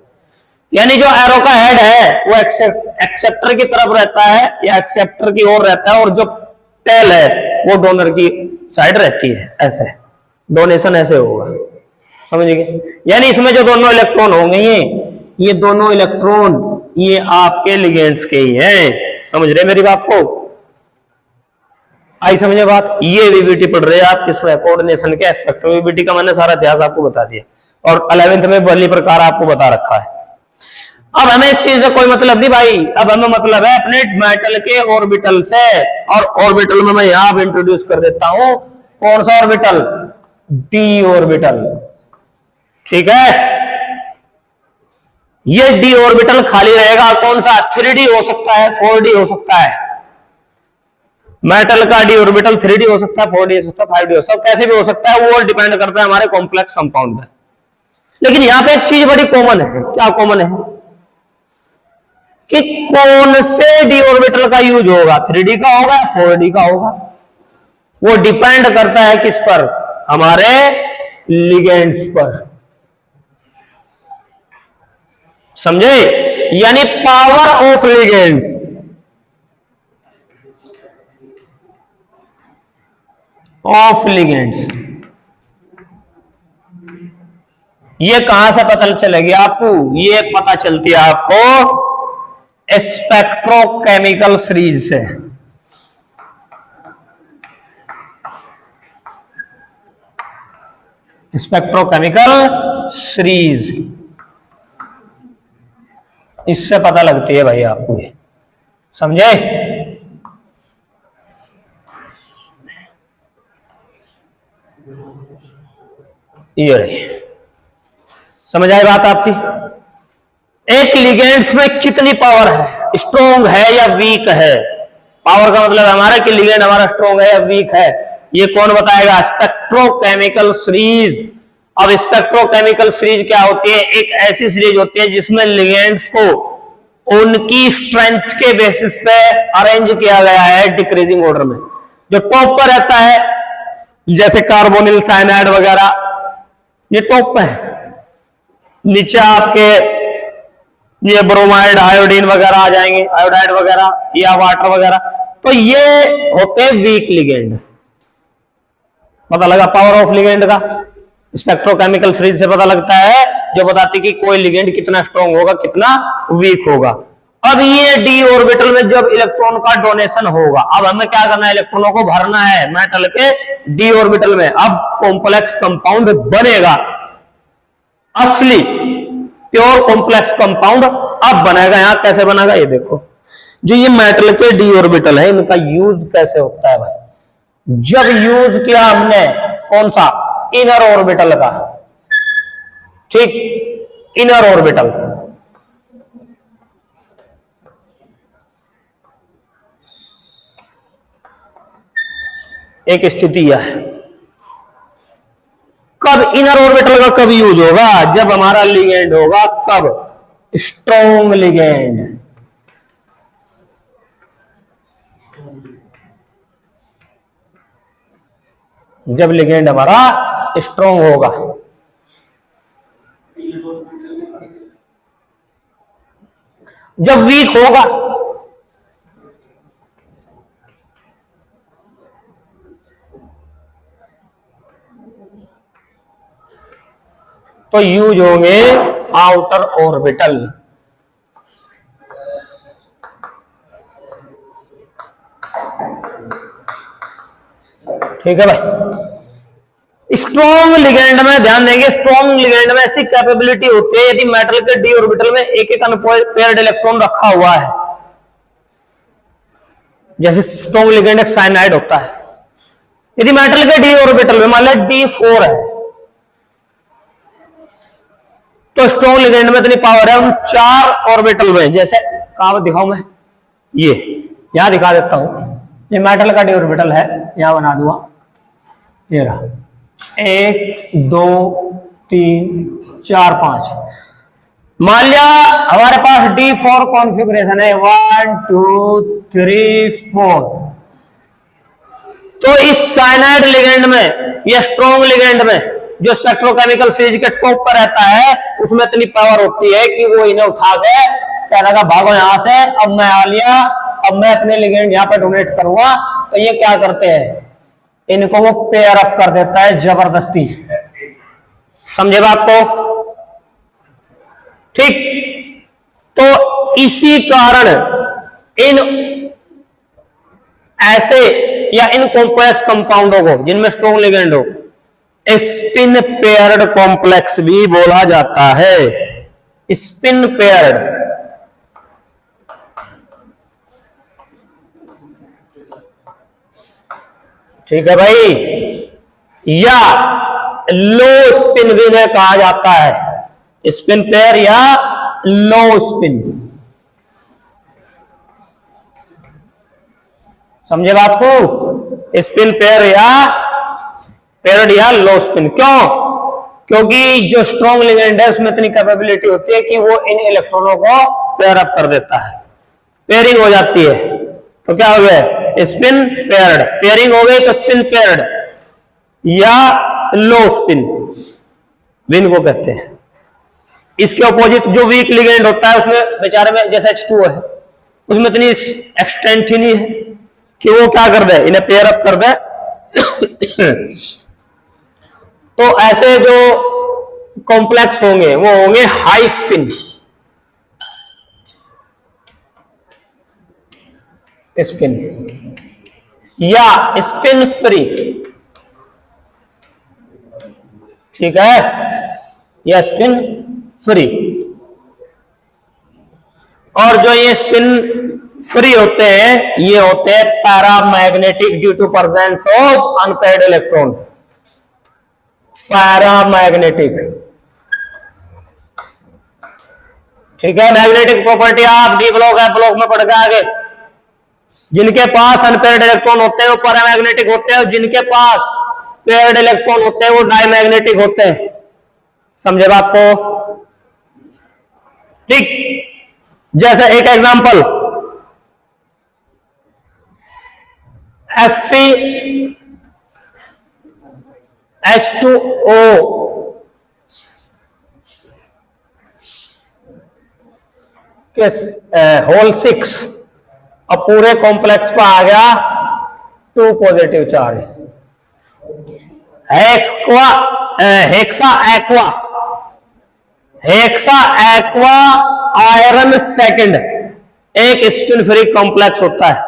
S1: यानी जो एरो का हेड है वो एक्सेप्टर की तरफ रहता है या एक्सेप्टर की ओर रहता है, और जो टेल है वो डोनर की साइड रहती है। ऐसे डोनेशन ऐसे होगा, समझ गए? यानी इसमें जो दोनों इलेक्ट्रॉन होंगे ये दोनों इलेक्ट्रॉन ये आपके लिगेंड्स के ही हैं। समझ रहे मेरी बात को? आई समझे बात? ये वीबीटी पढ़ रहे हैं आप किसमें? कोऑर्डिनेशन के एस्पेक्ट में। वीबीटी का मैंने सारा इतिहास आपको बता दिया और 11th में भली प्रकार आपको बता रखा है। अब हमें इस चीज से कोई मतलब नहीं भाई, अब हमें मतलब है अपने मेटल के ऑर्बिटल से। और ऑर्बिटल में मैं यहां इंट्रोड्यूस कर देता हूं कौन सा ऑर्बिटल? D orbital. ठीक है, ये डी ऑर्बिटल खाली रहेगा। कौन सा? 3D हो सकता है, 4D हो सकता है। मेटल का डी ऑर्बिटल 3D हो सकता है, 4D हो सकता है, 5D हो सकता है, कैसे भी हो सकता है। वो डिपेंड करता है हमारे कॉम्प्लेक्स कंपाउंड पे। लेकिन यहां पे एक चीज बड़ी कॉमन है। क्या कॉमन है? कि कौन से डी ऑर्बिटल का यूज होगा? 3D का होगा, 4D का होगा? वो डिपेंड करता है किस पर? हमारे लिगेंड्स पर। समझे? यानी पावर ऑफ लिगेंड्स। ये कहां से पता चलेगी आपको? ये पता चलती है आपको स्पेक्ट्रोकेमिकल सीरीज से। स्पेक्ट्रोकेमिकल सीरीज, इससे पता लगती है भाई आपको। ये समझे? ये रही, समझ आई बात आपकी? एक लिगेंड्स में कितनी पावर है? स्ट्रॉन्ग है या वीक है? पावर का मतलब हमारा कि लिगेंड हमारा स्ट्रॉन्ग है या वीक है, ये कौन बताएगा? Spectrochemical series. अब स्पेक्ट्रोकेमिकल सीरीज क्या होती है? एक ऐसी सीरीज होती है जिसमें लिगेंड्स को उनकी स्ट्रेंथ के बेसिस पे अरेंज किया गया है डिक्रीजिंग ऑर्डर में। जो टॉप पर रहता है जैसे कार्बोनिल साइनाइड वगैरह, ये टॉप पे है। नीचे आपके ये ब्रोमाइड, आयोडीन वगैरह आ जाएंगे, आयोडाइड वगैरह या वाटर वगैरह। तो ये होते हैं वीक लिगेंड। पता लगा पावर ऑफ लिगेंड का? स्पेक्ट्रोकेमिकल सीरीज से पता लगता है, जो बताती कि कोई लिगेंड कितना स्ट्रॉन्ग होगा, कितना वीक होगा। अब ये डी ऑर्बिटल में जब इलेक्ट्रॉन का डोनेशन होगा, अब हमें क्या करना है? इलेक्ट्रॉनों को भरना है मेटल के डी ऑर्बिटल में। अब कॉम्प्लेक्स कंपाउंड बनेगा, असली प्योर कॉम्प्लेक्स कंपाउंड अब बनेगा। यहां कैसे बनेगा ये देखो। जो ये मेटल के डी ऑर्बिटल है, इनका यूज कैसे होता है भाई? जब यूज किया हमने कौन सा? इनर ऑर्बिटल का। ठीक, इनर ऑर्बिटल। एक स्थिति यह है, कब इनर ऑर्बिटल का कब यूज होगा? जब हमारा लिगेंड होगा। कब? Strong ligand. जब लिगेंड हमारा स्ट्रॉन्ग होगा। जब वीक होगा तो यूज होंगे आउटर ऑर्बिटल। ठीक है भाई। स्ट्रॉन्ग लिगेंड में ध्यान देंगे, स्ट्रॉन्ग लिगेंड में ऐसी कैपेबिलिटी होती है, यदि मेटल के डी ऑर्बिटल में एक एक अनपेयर्ड इलेक्ट्रॉन रखा हुआ है, जैसे स्ट्रॉन्ग लिगेंड एक साइनाइड होता है, यदि मेटल के डी ऑर्बिटल में मान लो D4 है, तो स्ट्रॉन्ग लिगेंड में इतनी पावर है उन 4 ऑर्बिटल में। जैसे कहां दिखाऊं मैं? ये यहां दिखा देता हूं। ये मेटल का डी ऑर्बिटल है, यहां बना दूंगा। ये रहा 1 2 3 4 5। मान लिया हमारे पास D4 कॉन्फ़िगरेशन है, 1 2 3 4। तो इस साइनाइड लिगेंड में या स्ट्रॉन्ग लिगेंड में जो स्पेक्ट्रोकेमिकल सीरीज के टॉप पर रहता है उसमें इतनी पावर होती है कि वो इन्हें उठा के कह रहा भागो यहां से, अब मैं आ लिया, अब मैं अपने लिगेंड यहां पर डोनेट करूंगा। तो ये क्या करते हैं, इनको वो पेयर अप कर देता है जबरदस्ती। समझे बात को? ठीक। तो इसी कारण इन ऐसे या इन कॉम्प्लेक्स कंपाउंडों को जिनमें स्ट्रॉन्ग लिगेंड हो स्पिन पेयर्ड कॉम्प्लेक्स भी बोला जाता है। स्पिन पेयर्ड, ठीक है भाई, या लो स्पिन भी इन्हें कहा जाता है। स्पिन पेयर या लो स्पिन। समझे बात को? स्पिन पेयर या पेयर्ड या लो स्पिन। क्यों? क्योंकि जो स्ट्रॉन्ग लिगेंड है उसमें इतनी कैपेबिलिटी होती है कि वो इन इलेक्ट्रॉनों को पेयर अप कर देता है, पेयरिंग हो जाती है। तो क्या हो गया? Spin paired. पेयरिंग हो गई तो स्पिन पेयर्ड या लो स्पिन विन को कहते हैं। इसके अपोजिट जो वीक लिगेंड होता है उसमें बेचारे में जैसे H2O है उसमें इतनी एक्सटेंट ही नहीं है कि वो क्या कर दे, इन्हें पेयर अप कर दे। तो ऐसे जो कॉम्प्लेक्स होंगे वो होंगे हाई स्पिन, स्पिन या स्पिन फ्री। ठीक है, या स्पिन फ्री। और जो ये स्पिन फ्री होते हैं ये होते हैं paramagnetic due to presence of unpaired electron. Paramagnetic, ठीक है। मैग्नेटिक प्रॉपर्टी आप डी ब्लॉक एफ ब्लॉक में पढ़ के आगे। जिनके पास अनपेयर्ड इलेक्ट्रॉन होते हैं वो पैरामैग्नेटिक होते हैं और जिनके पास पेयर्ड इलेक्ट्रॉन होते हैं वो डायमैग्नेटिक होते हैं। समझे बात को? ठीक। जैसे एक एग्जांपल, FeH2O के होल 6 अब पूरे कॉम्प्लेक्स पर आ गया 2 positive charge. Hexa aqua iron second एक स्पिन फ्री कॉम्प्लेक्स होता है।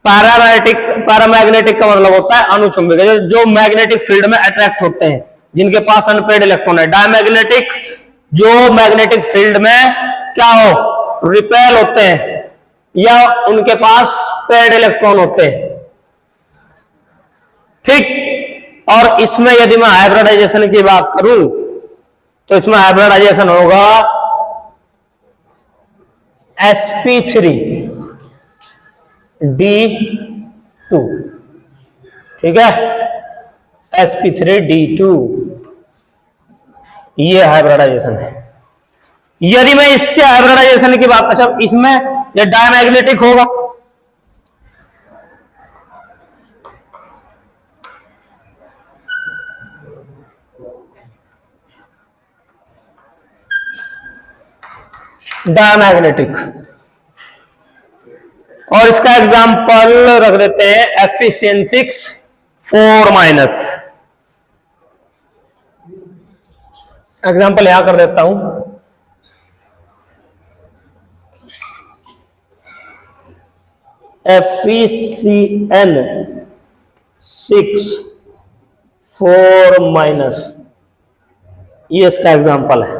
S1: पैरामैग्नेटिक का मतलब होता है अनुचुंबक, जो मैग्नेटिक फील्ड में अट्रैक्ट होते हैं जिनके पास अनपेयर्ड इलेक्ट्रॉन है। डायमैग्नेटिक जो मैग्नेटिक फील्ड में क्या हो, रिपेल होते हैं या उनके पास पेयर्ड इलेक्ट्रॉन होते हैं। ठीक। और इसमें यदि मैं हाइब्रिडाइजेशन की बात करूं तो इसमें हाइब्रिडाइजेशन होगा sp3d2। ठीक है, sp3d2 ये हाइब्रिडाइजेशन है। यदि मैं इसके हाइब्रिडाइजेशन की बात, अच्छा इसमें ये डायमैग्नेटिक होगा, डायमैग्नेटिक। और इसका एग्जांपल रख देते हैं Fe6 4-। एग्जांपल यहां कर देता हूं, FeCN6 4-। ये इसका एग्जांपल है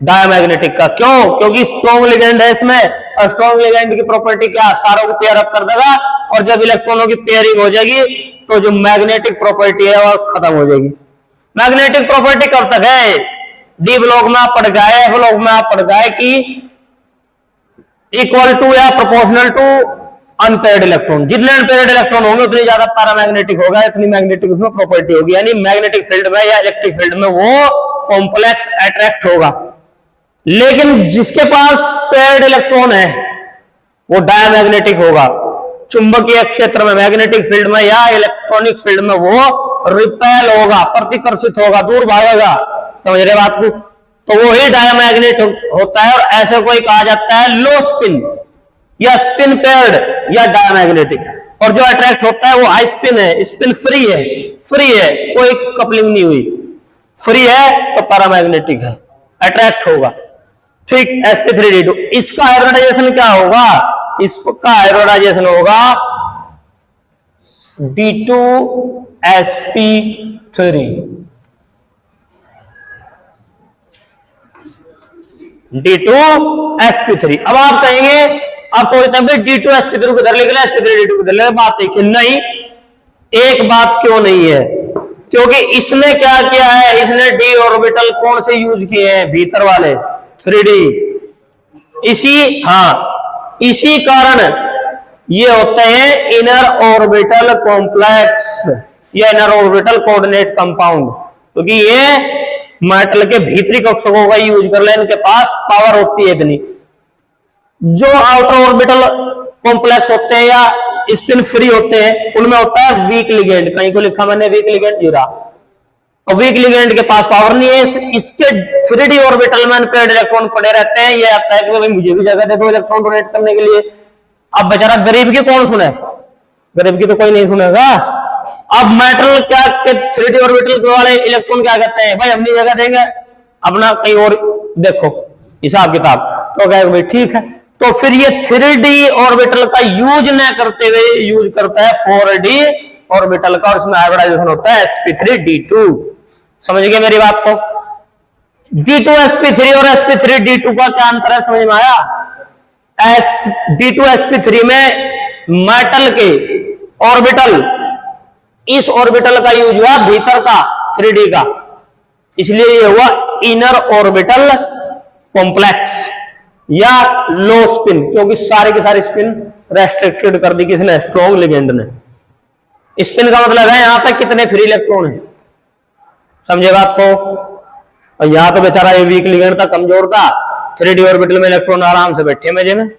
S1: डायमैग्नेटिक का। क्यों? क्योंकि स्ट्रॉन्ग लिगेंड है इसमें, और स्ट्रॉन्ग लिगेंड की प्रॉपर्टी क्या, सारों को पेयर अप कर देगा और जब इलेक्ट्रॉनों की पेयरिंग हो जाएगी तो जो मैग्नेटिक प्रॉपर्टी है वो खत्म हो जाएगी। मैग्नेटिक प्रॉपर्टी कब तक है? डी ब्लॉक में आप पढ़ गए, एफ ब्लॉक में आप पढ़ गए कि इक्वल टू या प्रोपोर्शनल टू अनपेयर्ड इलेक्ट्रॉन। जितने अनपेयर्ड इलेक्ट्रॉन होंगे उतनी ज्यादा पैरामैग्नेटिक होगा, इतनी मैग्नेटिक उसमें प्रॉपर्टी होगी। यानी मैग्नेटिक फील्ड में या इलेक्ट्रिक फील्ड में वो कॉम्प्लेक्स अट्रैक्ट होगा। लेकिन जिसके पास पेयर्ड इलेक्ट्रॉन है वो डायमैग्नेटिक होगा। चुंबकीय क्षेत्र में, मैग्नेटिक फील्ड में या इलेक्ट्रॉनिक फील्ड में वो रिपेल होगा, प्रतिकर्षित होगा, दूर भागेगा। समझ रहे बात को? तो वो ही डायमैग्नेट होता है। और ऐसे कोई कहा जाता है लो स्पिन या स्पिन पेयर्ड या डायमैग्नेटिक। और जो अट्रैक्ट होता है वो हाई स्पिन है, स्पिन फ्री है, फ्री है, कोई कपलिंग नहीं हुई, फ्री है तो पैरामैग्नेटिक है, अट्रैक्ट होगा। ठीक, sp3d2। इसका हाइब्रिडाइजेशन क्या होगा? इसका हाइब्रिडाइजेशन होगा d2sp3, d2sp3। अब आप कहेंगे, आप सोचते हैं d2sp3 किधर लिख रहे हैं, sp3d2 किधर लिख रहे हैं? बात देखिए, नहीं, एक बात क्यों नहीं है, क्योंकि इसने क्या किया है, इसने d ऑर्बिटल कौन से यूज किए हैं? भीतर वाले 3d। इसी कारण ये होते हैं इनर ऑर्बिटल कॉम्प्लेक्स या इनर ऑर्बिटल कोऑर्डिनेट कंपाउंड, क्योंकि ये मेटल के भीतरी कक्षकों का यूज कर ले, इनके पास पावर होती है इतनी। जो आउटर ऑर्बिटल कॉम्प्लेक्स होते हैं या स्पिन फ्री होते हैं, उनमें होता है वीक लिगेंड। कहीं को लिखा मैंने वीक लिगेंड, जीरा। और वीक लिगेंड के पास पावर नहीं है। इसके 3d ऑर्बिटल में अनपेयर्ड इलेक्ट्रॉन पड़े रहते हैं। ये आता है कि भाई मुझे भी जगह दे दो इलेक्ट्रॉन डोनेट करने के लिए। अब बेचारा गरीब की कौन सुने? गरीब की तो कोई नहीं सुनेगा। अब मेटल क्या के 3d ऑर्बिटल वाले इलेक्ट्रॉन क्या कहते हैं, भाई अपनी जगह देंगे, अपना कहीं और देखो हिसाब किताब। तो कहेगा भाई ठीक है। तो फिर ये 3d ऑर्बिटल का यूज न करते हुए यूज करता है 4d ऑर्बिटल का, और इसमें हाइब्रिडाइजेशन होता है sp3d2। समझ गए मेरी बात को? d2sp3 और sp3d2 का क्या अंतर है, समझ में आया? d2sp3 में मेटल के ऑर्बिटल, इस ऑर्बिटल का यूज हुआ भीतर का 3d का, इसलिए ये हुआ इनर ऑर्बिटल कॉम्प्लेक्स या लो स्पिन, क्योंकि सारी की सारी स्पिन रेस्ट्रिक्टेड कर दी किसने? स्ट्रॉन्ग लिगेंड ने। स्पिन का मतलब है यहां पे कितने फ्री इलेक्ट्रॉन है, समझे बात को? और यहां तो बेचारा ये वीक लिगेंड था, कमजोर था, 3d ऑर्बिटल में इलेक्ट्रॉन आराम से बैठे मजे में।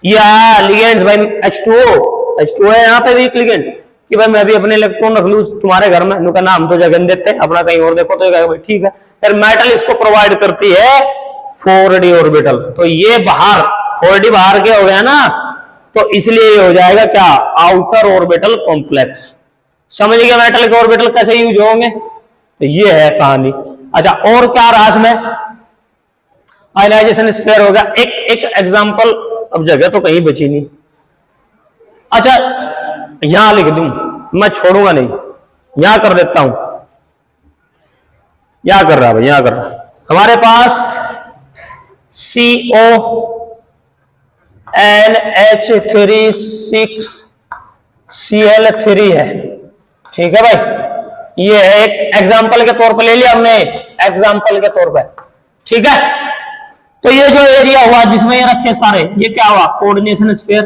S1: ये लिगेंड भाई H2O है यहाँ पे वीक लिगेंड, कि भाई मैं भी अपने इलेक्ट्रॉन रख लूं तुम्हारे घर में, उनका नाम तो जगह देते हैं, अपना कहीं और देखो। तो भाई ठीक है। फिर मेटल इसको प्रोवाइड करती है 4d ऑर्बिटल। तो ये बाहर 4d बाहर के हो गया ना, तो इसलिए ये हो जाएगा क्या? Outer orbital complex. समझ गए मेटल के ऑर्बिटल कैसे यूज होंगे? तो ये है कहानी। अच्छा, और क्या रहा इसमें? आयनाइजेशन स्फीयर हो गया। एक एग्जांपल, अब जगह तो कहीं बची नहीं। अच्छा, यहां लिख दूं, मैं छोड़ूंगा नहीं, यहां कर देता हूं। यहां कर रहा भाई, यहां कर रहा। हमारे पास CONH3 6Cl3 है। ठीक है भाई, ये एक एग्जाम्पल के तौर पर ले लिया हमने, एग्जाम्पल के तौर पर। ठीक है, तो ये जो एरिया हुआ जिसमें ये रखे सारे, ये क्या हुआ? Coordination sphere.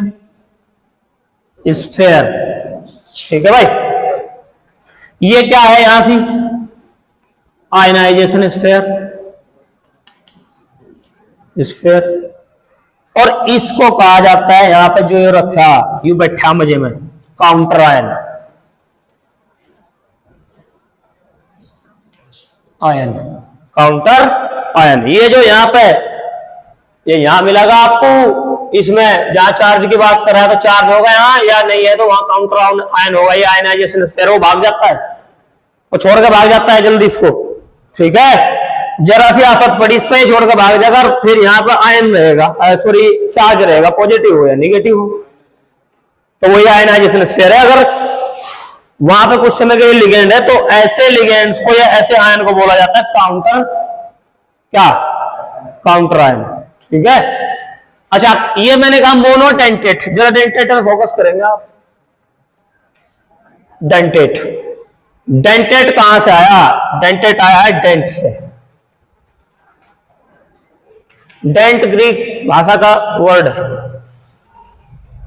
S1: ठीक है भाई, ये क्या है यहां से? Ionization sphere. और इसको कहा जाता है, यहां पे जो ये रखा यू बैठा मजे में, काउंटर आयन। काउंटर आयन, ये जो यहां पे, ये यहां मिलेगा आपको। इसमें जहां चार्ज की बात कर रहा है तो चार्ज होगा यहाँ, या नहीं है तो वहां काउंटर आयन होगा। ये आयनाइजेशन स्फीयर, वो भाग जाता है, वो छोड़ के भाग जाता है जल्दी इसको। ठीक है, जरा सी आफत पड़ी इस पे, छोड़ के भाग जाएगा, और फिर यहाँ पर आयन रहेगा, सॉरी चार्ज रहेगा, पॉजिटिव हो या निगेटिव हो। तो वही आयनाइजेशन स्फीयर है। अगर वहां पे कुछ समय के लिए लिगेंड है, तो ऐसे लिगेंड्स को या ऐसे आयन को बोला जाता है काउंटर, क्या? Counter ion. ठीक है। अच्छा, ये मैंने कहा मोनोडेंटेट, जरा डेंटेट पर फोकस करेंगे आप। डेंटेट, डेंटेट कहां से आया? डेंटेट आया है डेंट से। डेंट ग्रीक भाषा का वर्ड है,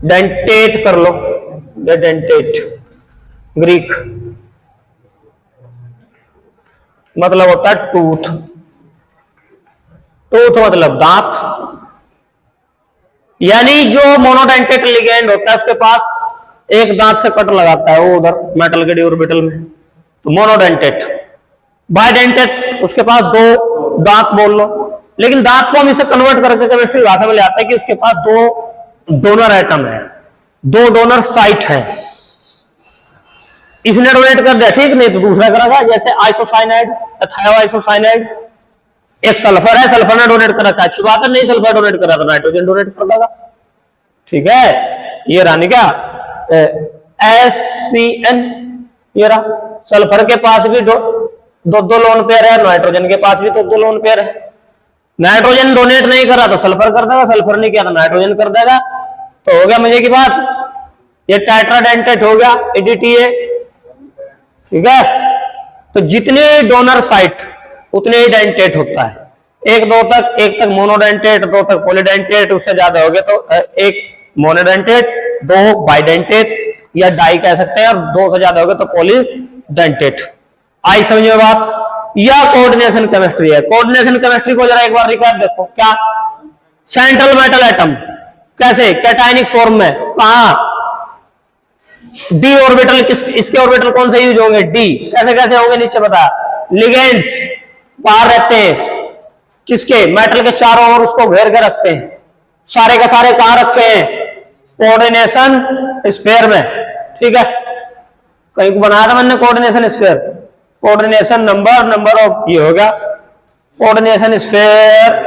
S1: डेंटेट कर लो, डेंटेट ग्रीक मतलब होता है टूथ। टूथ मतलब दांत, यानी जो मोनोडेंटेट लिगेंड होता है उसके पास एक दांत से कट लगाता है वो उधर मेटल के डी ऑर्बिटल में, तो मोनोडेंटेट। बाइडेंटेट उसके पास दो दांत बोल लो, लेकिन दांत को हम इसे कन्वर्ट करके केमिस्ट्री भाषा में ले आते हैं कि उसके पास दो डोनर एटम है, दो डोनर साइट है। इसने डोनेट कर दिया, ठीक, नहीं तो दूसरा करेगा, जैसे आइसोसाइनाइड, थायोआइसोसाइनाइड, एक सल्फर है, सल्फर ने डोनेट कर रखा है, अच्छी बात है, नहीं सल्फर डोनेट कर रहा तो नाइट्रोजन डोनेट कर देगा, ठीक है। ये रानी क्या SCN, ये रहा, सल्फर के पास भी दो लोन पेयर है, नाइट्रोजन के पास भी दो लोन पेयर है। नाइट्रोजन डोनेट नहीं कर रहा तो सल्फर कर देगा, सल्फर नहीं किया तो नाइट्रोजन कर देगा, तो हो गया मजे की बात, ये टेट्राडेंटेट हो गया ADTA, ठीक है। तो जितने डोनर साइट उतने ही डेंटेट होता है, एक तक मोनोडेंटेट, दो तक पॉलीडेंटेट, उससे ज्यादा हो गया तो एक मोनोडेंटेट, दो बाइडेंटेट या डाई कह सकते हैं, और दो से ज्यादा हो गया तो पॉलीडेंटेट। आई समझ में बात। या कोऑर्डिनेशन केमिस्ट्री है। कोऑर्डिनेशन केमिस्ट्री को जरा एक बार रिकैप देखो, क्या सेंट्रल मेटल एटम कैसे कैटायनिक फॉर्म में, कहा डी ऑर्बिटल, इसके ऑर्बिटल कौन से यूज होंगे, डी, कैसे कैसे होंगे नीचे बता। लिगेंड्स बाहर रहते हैं किसके, मेटल के चारों ओर उसको घेर के रखते हैं, सारे का सारे कहां रखे हैं, कोऑर्डिनेशन स्फीयर में, ठीक है। कहीं को बनाया था मैंने coordination sphere, coordination number of, ये हो गया कोऑर्डिनेशन स्फीयर,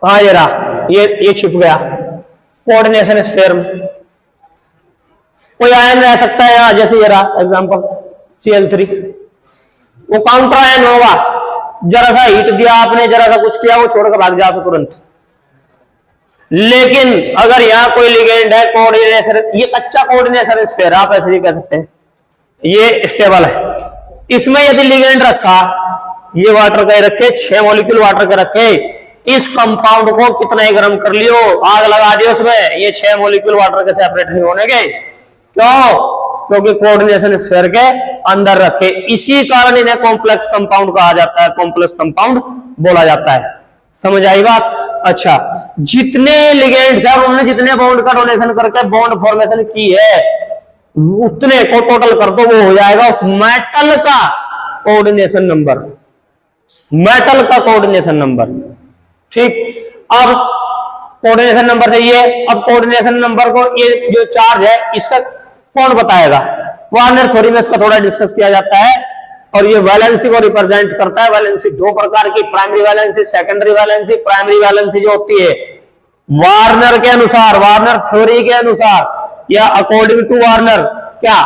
S1: हाँ ये रहा, ये छिप गया कोऑर्डिनेशन स्फीयर में। कोई आयन रह सकता है यहाँ, जैसे ये रहा एग्जांपल Cl3, वो काउंटर आयन होगा, जरा सा हीट दिया आपने, जरा सा कुछ किया, वो छोड़कर भाग जाता तुरंत। लेकिन अगर यहाँ कोई लिगेंड है, कोऑर्डिनेशन, ये कच्चा कोऑर्डिनेशन स्फीयर आप ऐसे भी कह सकते हैं, ये स्टेबल है। इसमें यदि लिगेंड रखा, ये वाटर का रखे, 6 मॉलिक्यूल वाटर का रखे, इस कंपाउंड को कितना ही गर्म कर लियो, आग लगा दियो उसमें, ये 6 मॉलिक्यूल वाटर के सेपरेट नहीं होने के, क्यों, क्योंकि कोऑर्डिनेशन स्फीयर के अंदर रखे। इसी कारण इन्हें कॉम्प्लेक्स कंपाउंड कहा जाता है, कॉम्प्लेक्स कंपाउंड बोला जाता है। समझ आई बात। अच्छा, जितने लिगेंड्स है उन्होंने जितने बॉन्ड का डोनेशन करके बॉन्ड फॉर्मेशन की है, उतने को टोटल कर दो, वो हो जाएगा उस मेटल का कोऑर्डिनेशन नंबर, मेटल का कोऑर्डिनेशन नंबर, ठीक। अब कोऑर्डिनेशन नंबर से ये, अब कोऑर्डिनेशन नंबर को, ये जो चार्ज है इसका कौन बताएगा, वार्नर थ्योरी में इसका थोड़ा डिस्कस किया जाता है। और ये वैलेंसी को रिप्रेजेंट करता है। वैलेंसी दो प्रकार की, primary valency, secondary valency. Primary valency जो होती है वार्नर के अनुसार, वार्नर थ्योरी के अनुसार या अकॉर्डिंग टू वार्नर, क्या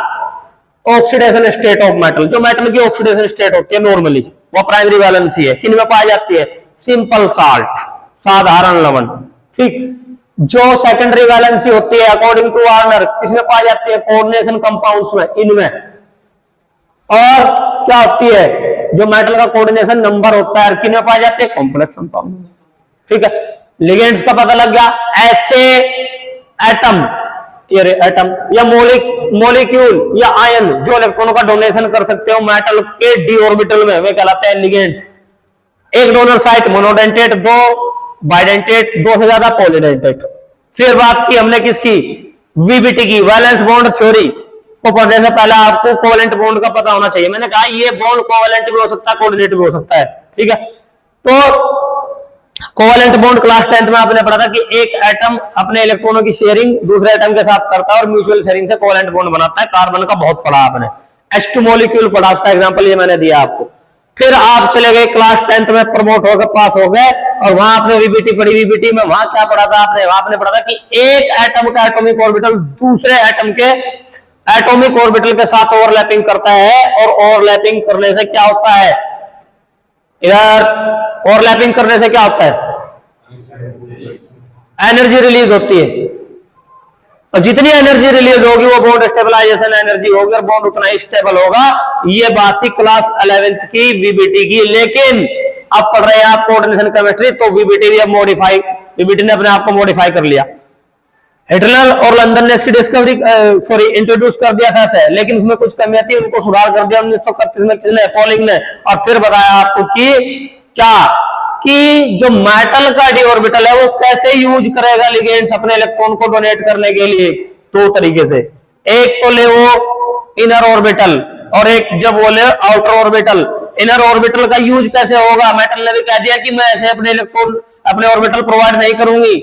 S1: ऑक्सीडेशन स्टेट ऑफ मेटल, जो मेटल की ऑक्सीडेशन स्टेट होती है नॉर्मली, वो प्राइमरी वैलेंसी है। किन में पाई जाती है, सिंपल साल्ट, साधारण लवण, ठीक। जो सेकेंडरी वैलेंसी होती है अकॉर्डिंग टू वार्नर, किसमें पाई जाती है, कोऑर्डिनेशन कंपाउंड्स में, इनमें। और क्या होती है, जो मेटल का कोऑर्डिनेशन नंबर होता है, किन में पाई जाती है, कॉम्प्लेक्स कंपाउंड में, ठीक है। लिगेंड्स का पता लग गया। ऐसे एटम, ये एटम या मॉलिक्यूल या आयन जो इलेक्ट्रॉनों का डोनेशन कर सकते हो मेटल के डी ऑर्बिटल में, वे कहलाते हैं लिगेंड्स। एक डोनर साइट मोनोडेंटेट, दो बाइडेंटेट, दो से ज्यादा पॉलीडेंटेट। फिर बात की हमने किसकी, वीबीटी की, वैलेंस बॉन्ड थ्योरी को पढ़ने से पहले आपको कोवेलेंट बॉन्ड का पता होना चाहिए। मैंने कहा ये बॉन्ड कोवेलेंट भी हो सकता है, कोऑर्डिनेट भी हो सकता है, ठीक है। तो कोवेलेंट बॉन्ड क्लास 10th में आपने पढ़ा था कि एक एटम अपने इलेक्ट्रॉनों की शेयरिंग दूसरे एटम के साथ करता है और म्यूचुअल शेयरिंग से कोवेलेंट बॉन्ड बनाता है। कार्बन का बहुत पढ़ा आपने, H2 मॉलिक्यूल पढ़ा, उसका एग्जांपल ये मैंने दिया आपको। फिर आप चले गए क्लास 10th में, प्रमोट होकर पास हो गए और वहां आपने वीबीटी पढ़ी। वीबीटी में वहां क्या पढ़ा था आपने, वहां आपने पढ़ा था कि एक एटम का एटॉमिक ऑर्बिटल दूसरे एटम के एटॉमिक ऑर्बिटल के साथ ओवरलैपिंग करता है, और ओवरलैपिंग करने से क्या होता है, इधर ओवरलैपिंग करने से क्या होता है, एनर्जी रिलीज होती है। और जितनी एनर्जी रिलीज होगी वो बॉन्ड स्टेबलाइजेशन एनर्जी होगी और बॉन्ड उतना ही स्टेबल होगा। ये बात थी क्लास 11th की वीबीटी की। लेकिन अब पढ़ रहे हैं आप कोऑर्डिनेशन केमिस्ट्री, तो वीबीटी भी अब मॉडिफाई, वीबीटी ने अपने आप को मॉडिफाई कर लिया। हिटलर और लंदन ने इसकी डिस्कवरी इंट्रोड्यूस कर दिया था ऐसे, लेकिन उसमें कुछ कमियां थी, उनको सुधार कर दिया 1931 में किसने, पॉलिंग ने। और फिर बताया आपको कि क्या कि जो मेटल का डी ऑर्बिटल है वो कैसे यूज करेगा लिगेंड्स अपने इलेक्ट्रॉन को डोनेट करने के लिए। दो तरीके से, एक तो ले वो इनर ऑर्बिटल और एक जब बोले आउटर ऑर्बिटल। इनर ऑर्बिटल का यूज कैसे होगा, मेटल ने भी कह दिया कि मैं ऐसे अपने इलेक्ट्रॉन अपने ऑर्बिटल प्रोवाइड नहीं करूंगी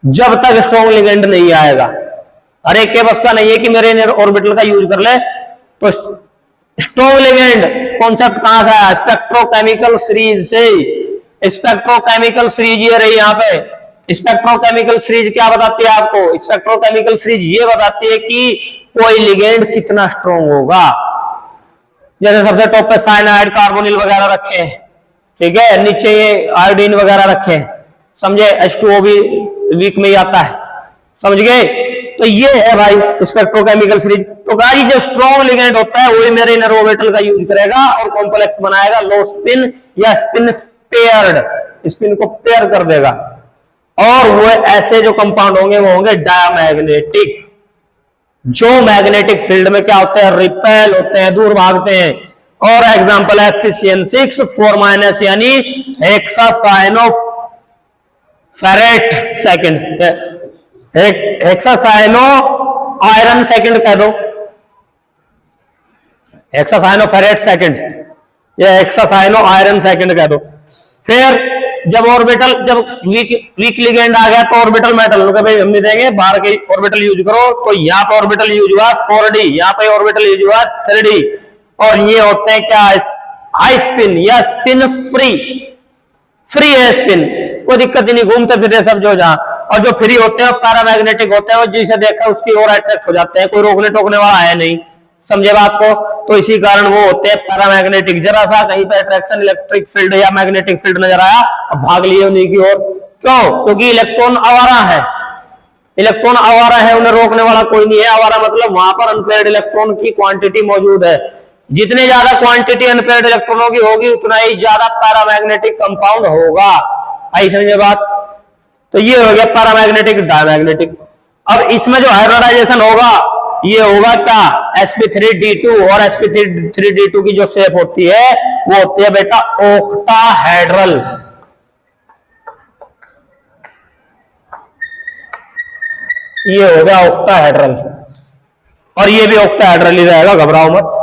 S1: जब तक स्ट्रॉन्ग लिगेंड नहीं आएगा। हर एक के बस का नहीं है कि मेरे इनर ऑर्बिटल का यूज कर ले। तो स्ट्रॉन्ग लिगेंड कॉन्सेप्ट कहां से आया, स्पेक्ट्रोकेमिकल सीरीज से। स्पेक्ट्रोकेमिकल सीरीज ये रही यहाँ पे। स्पेक्ट्रोकेमिकल सीरीज क्या बताती है आपको, स्पेक्ट्रोकेमिकल सीरीज ये बताती है कि कोई लिगेंड कितना स्ट्रॉन्ग होगा। जैसे सबसे टॉप पे साइनाइड कार्बोनिल वगैरह रखे हैं, ठीक है, नीचे ये आयोडीन वगैरह रखे हैं, समझे, H2O भी वीक में ही आता है, समझ गए। तो ये है भाई स्पेक्ट्रोकेमिकल सीरीज। तो गाइस जो स्ट्रॉन्ग लिगेंड होता है वही मेरे इनर ऑर्बिटल का यूज करेगा और कॉम्प्लेक्स बनाएगा लो स्पिन या स्पिन पेयर्ड, स्पिन को पेयर कर देगा। और वो ऐसे जो कंपाउंड होंगे वो होंगे डायमैग्नेटिक, जो मैग्नेटिक फील्ड में क्या होते हैं, रिपेल होते हैं, दूर भागते हैं। और एग्जांपल है FeCN6 4- यानी hexacyano ferrate second, hexacyano iron second कह दो, हेक्सासाइनो फेरेट सेकंड या हेक्सासाइनो आयरन सेकंड कह दो। फिर जब ऑर्बिटल, जब वीक लिगेंड आ गया तो ऑर्बिटल मेटल भाई हम नहीं देंगे, बाहर के ऑर्बिटल यूज करो। तो यहाँ पे ऑर्बिटल यूज हुआ 4d, यहाँ पे ऑर्बिटल यूज हुआ 3d। और ये होते हैं क्या, हाई स्पिन या स्पिन फ्री, फ्री है स्पिन, कोई दिक्कत ही नहीं, घूमते फिरते सब जो जहां। और जो फ्री होते हैं पैरामैग्नेटिक होते हैं, वो जिसे देखा उसकी ओर अट्रैक्ट हो जाते हैं, कोई रोकने टोकने वाला है नहीं, समझे बात को। तो इसी कारण वो होते हैं पैरामैग्नेटिक। जरा सा कहीं पे अट्रैक्शन इलेक्ट्रिक फील्ड या मैग्नेटिक फील्ड नजर आया, अब भाग लिए उन्हीं की ओर। क्यों, क्योंकि इलेक्ट्रॉन आवारा है, इलेक्ट्रॉन आवारा है, उन्हें रोकने वाला कोई नहीं है। आवारा मतलब वहां पर अनपेयर्ड इलेक्ट्रॉन की क्वांटिटी मौजूद है। जितनी ज्यादा क्वांटिटी अनपेयर्ड इलेक्ट्रॉनों की होगी उतना ही ज्यादा पैरामैग्नेटिक कंपाउंड होगा। आई समझे बात। तो ये हो गया पैरामैग्नेटिक डायमैग्नेटिक। अब इसमें जो हाइब्रिडाइजेशन होगा ये होगा क्या, sp3d2। और sp3d2 की जो शेप होती है वो होती है बेटा ऑक्टाहेड्रल। ये हो गया ऑक्टाहेड्रल, और ये भी ऑक्टाहेड्रल ही रहेगा, घबराओ मत।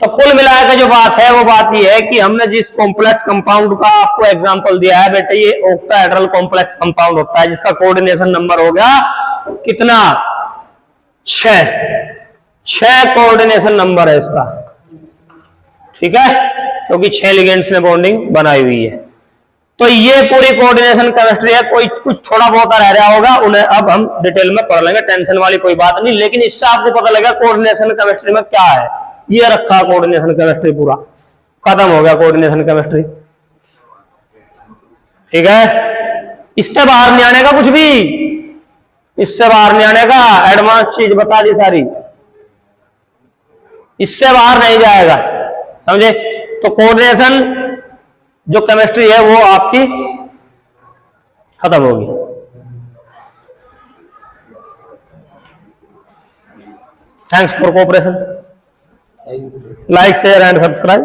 S1: तो कुल मिलाकर जो बात है वो बात ये है कि हमने जिस कॉम्प्लेक्स कंपाउंड का आपको एग्जांपल दिया है बेटा, ये ऑक्टाहेड्रल कॉम्प्लेक्स कंपाउंड होता है, जिसका कोऑर्डिनेशन नंबर हो गया कितना, 6 कोऑर्डिनेशन नंबर है इसका, ठीक है, क्योंकि 6 लिगेंड्स ने बॉन्डिंग बनाई हुई है। तो ये पूरी कोऑर्डिनेशन केमिस्ट्री है। कोई कुछ थोड़ा बहुत रह रहा होगा, उन्हें अब हम डिटेल में पढ़ लेंगे, टेंशन वाली कोई बात नहीं। लेकिन इससे आपको पता लगेगा कोऑर्डिनेशन केमिस्ट्री में क्या है। ये रखा कोऑर्डिनेशन केमिस्ट्री, पूरा खत्म हो गया कोऑर्डिनेशन केमिस्ट्री, ठीक है। इससे बाहर नहीं आने का कुछ भी, इससे बाहर नहीं आने का, एडवांस चीज बता दी सारी, इससे बाहर नहीं जाएगा, समझे। तो कोऑर्डिनेशन जो केमिस्ट्री है वो आपकी खत्म होगी। Thanks for cooperation, like share and subscribe.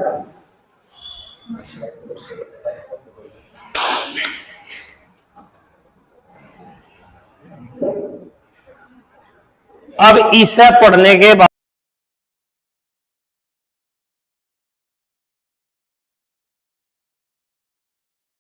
S1: अब इसे पढ़ने के बाद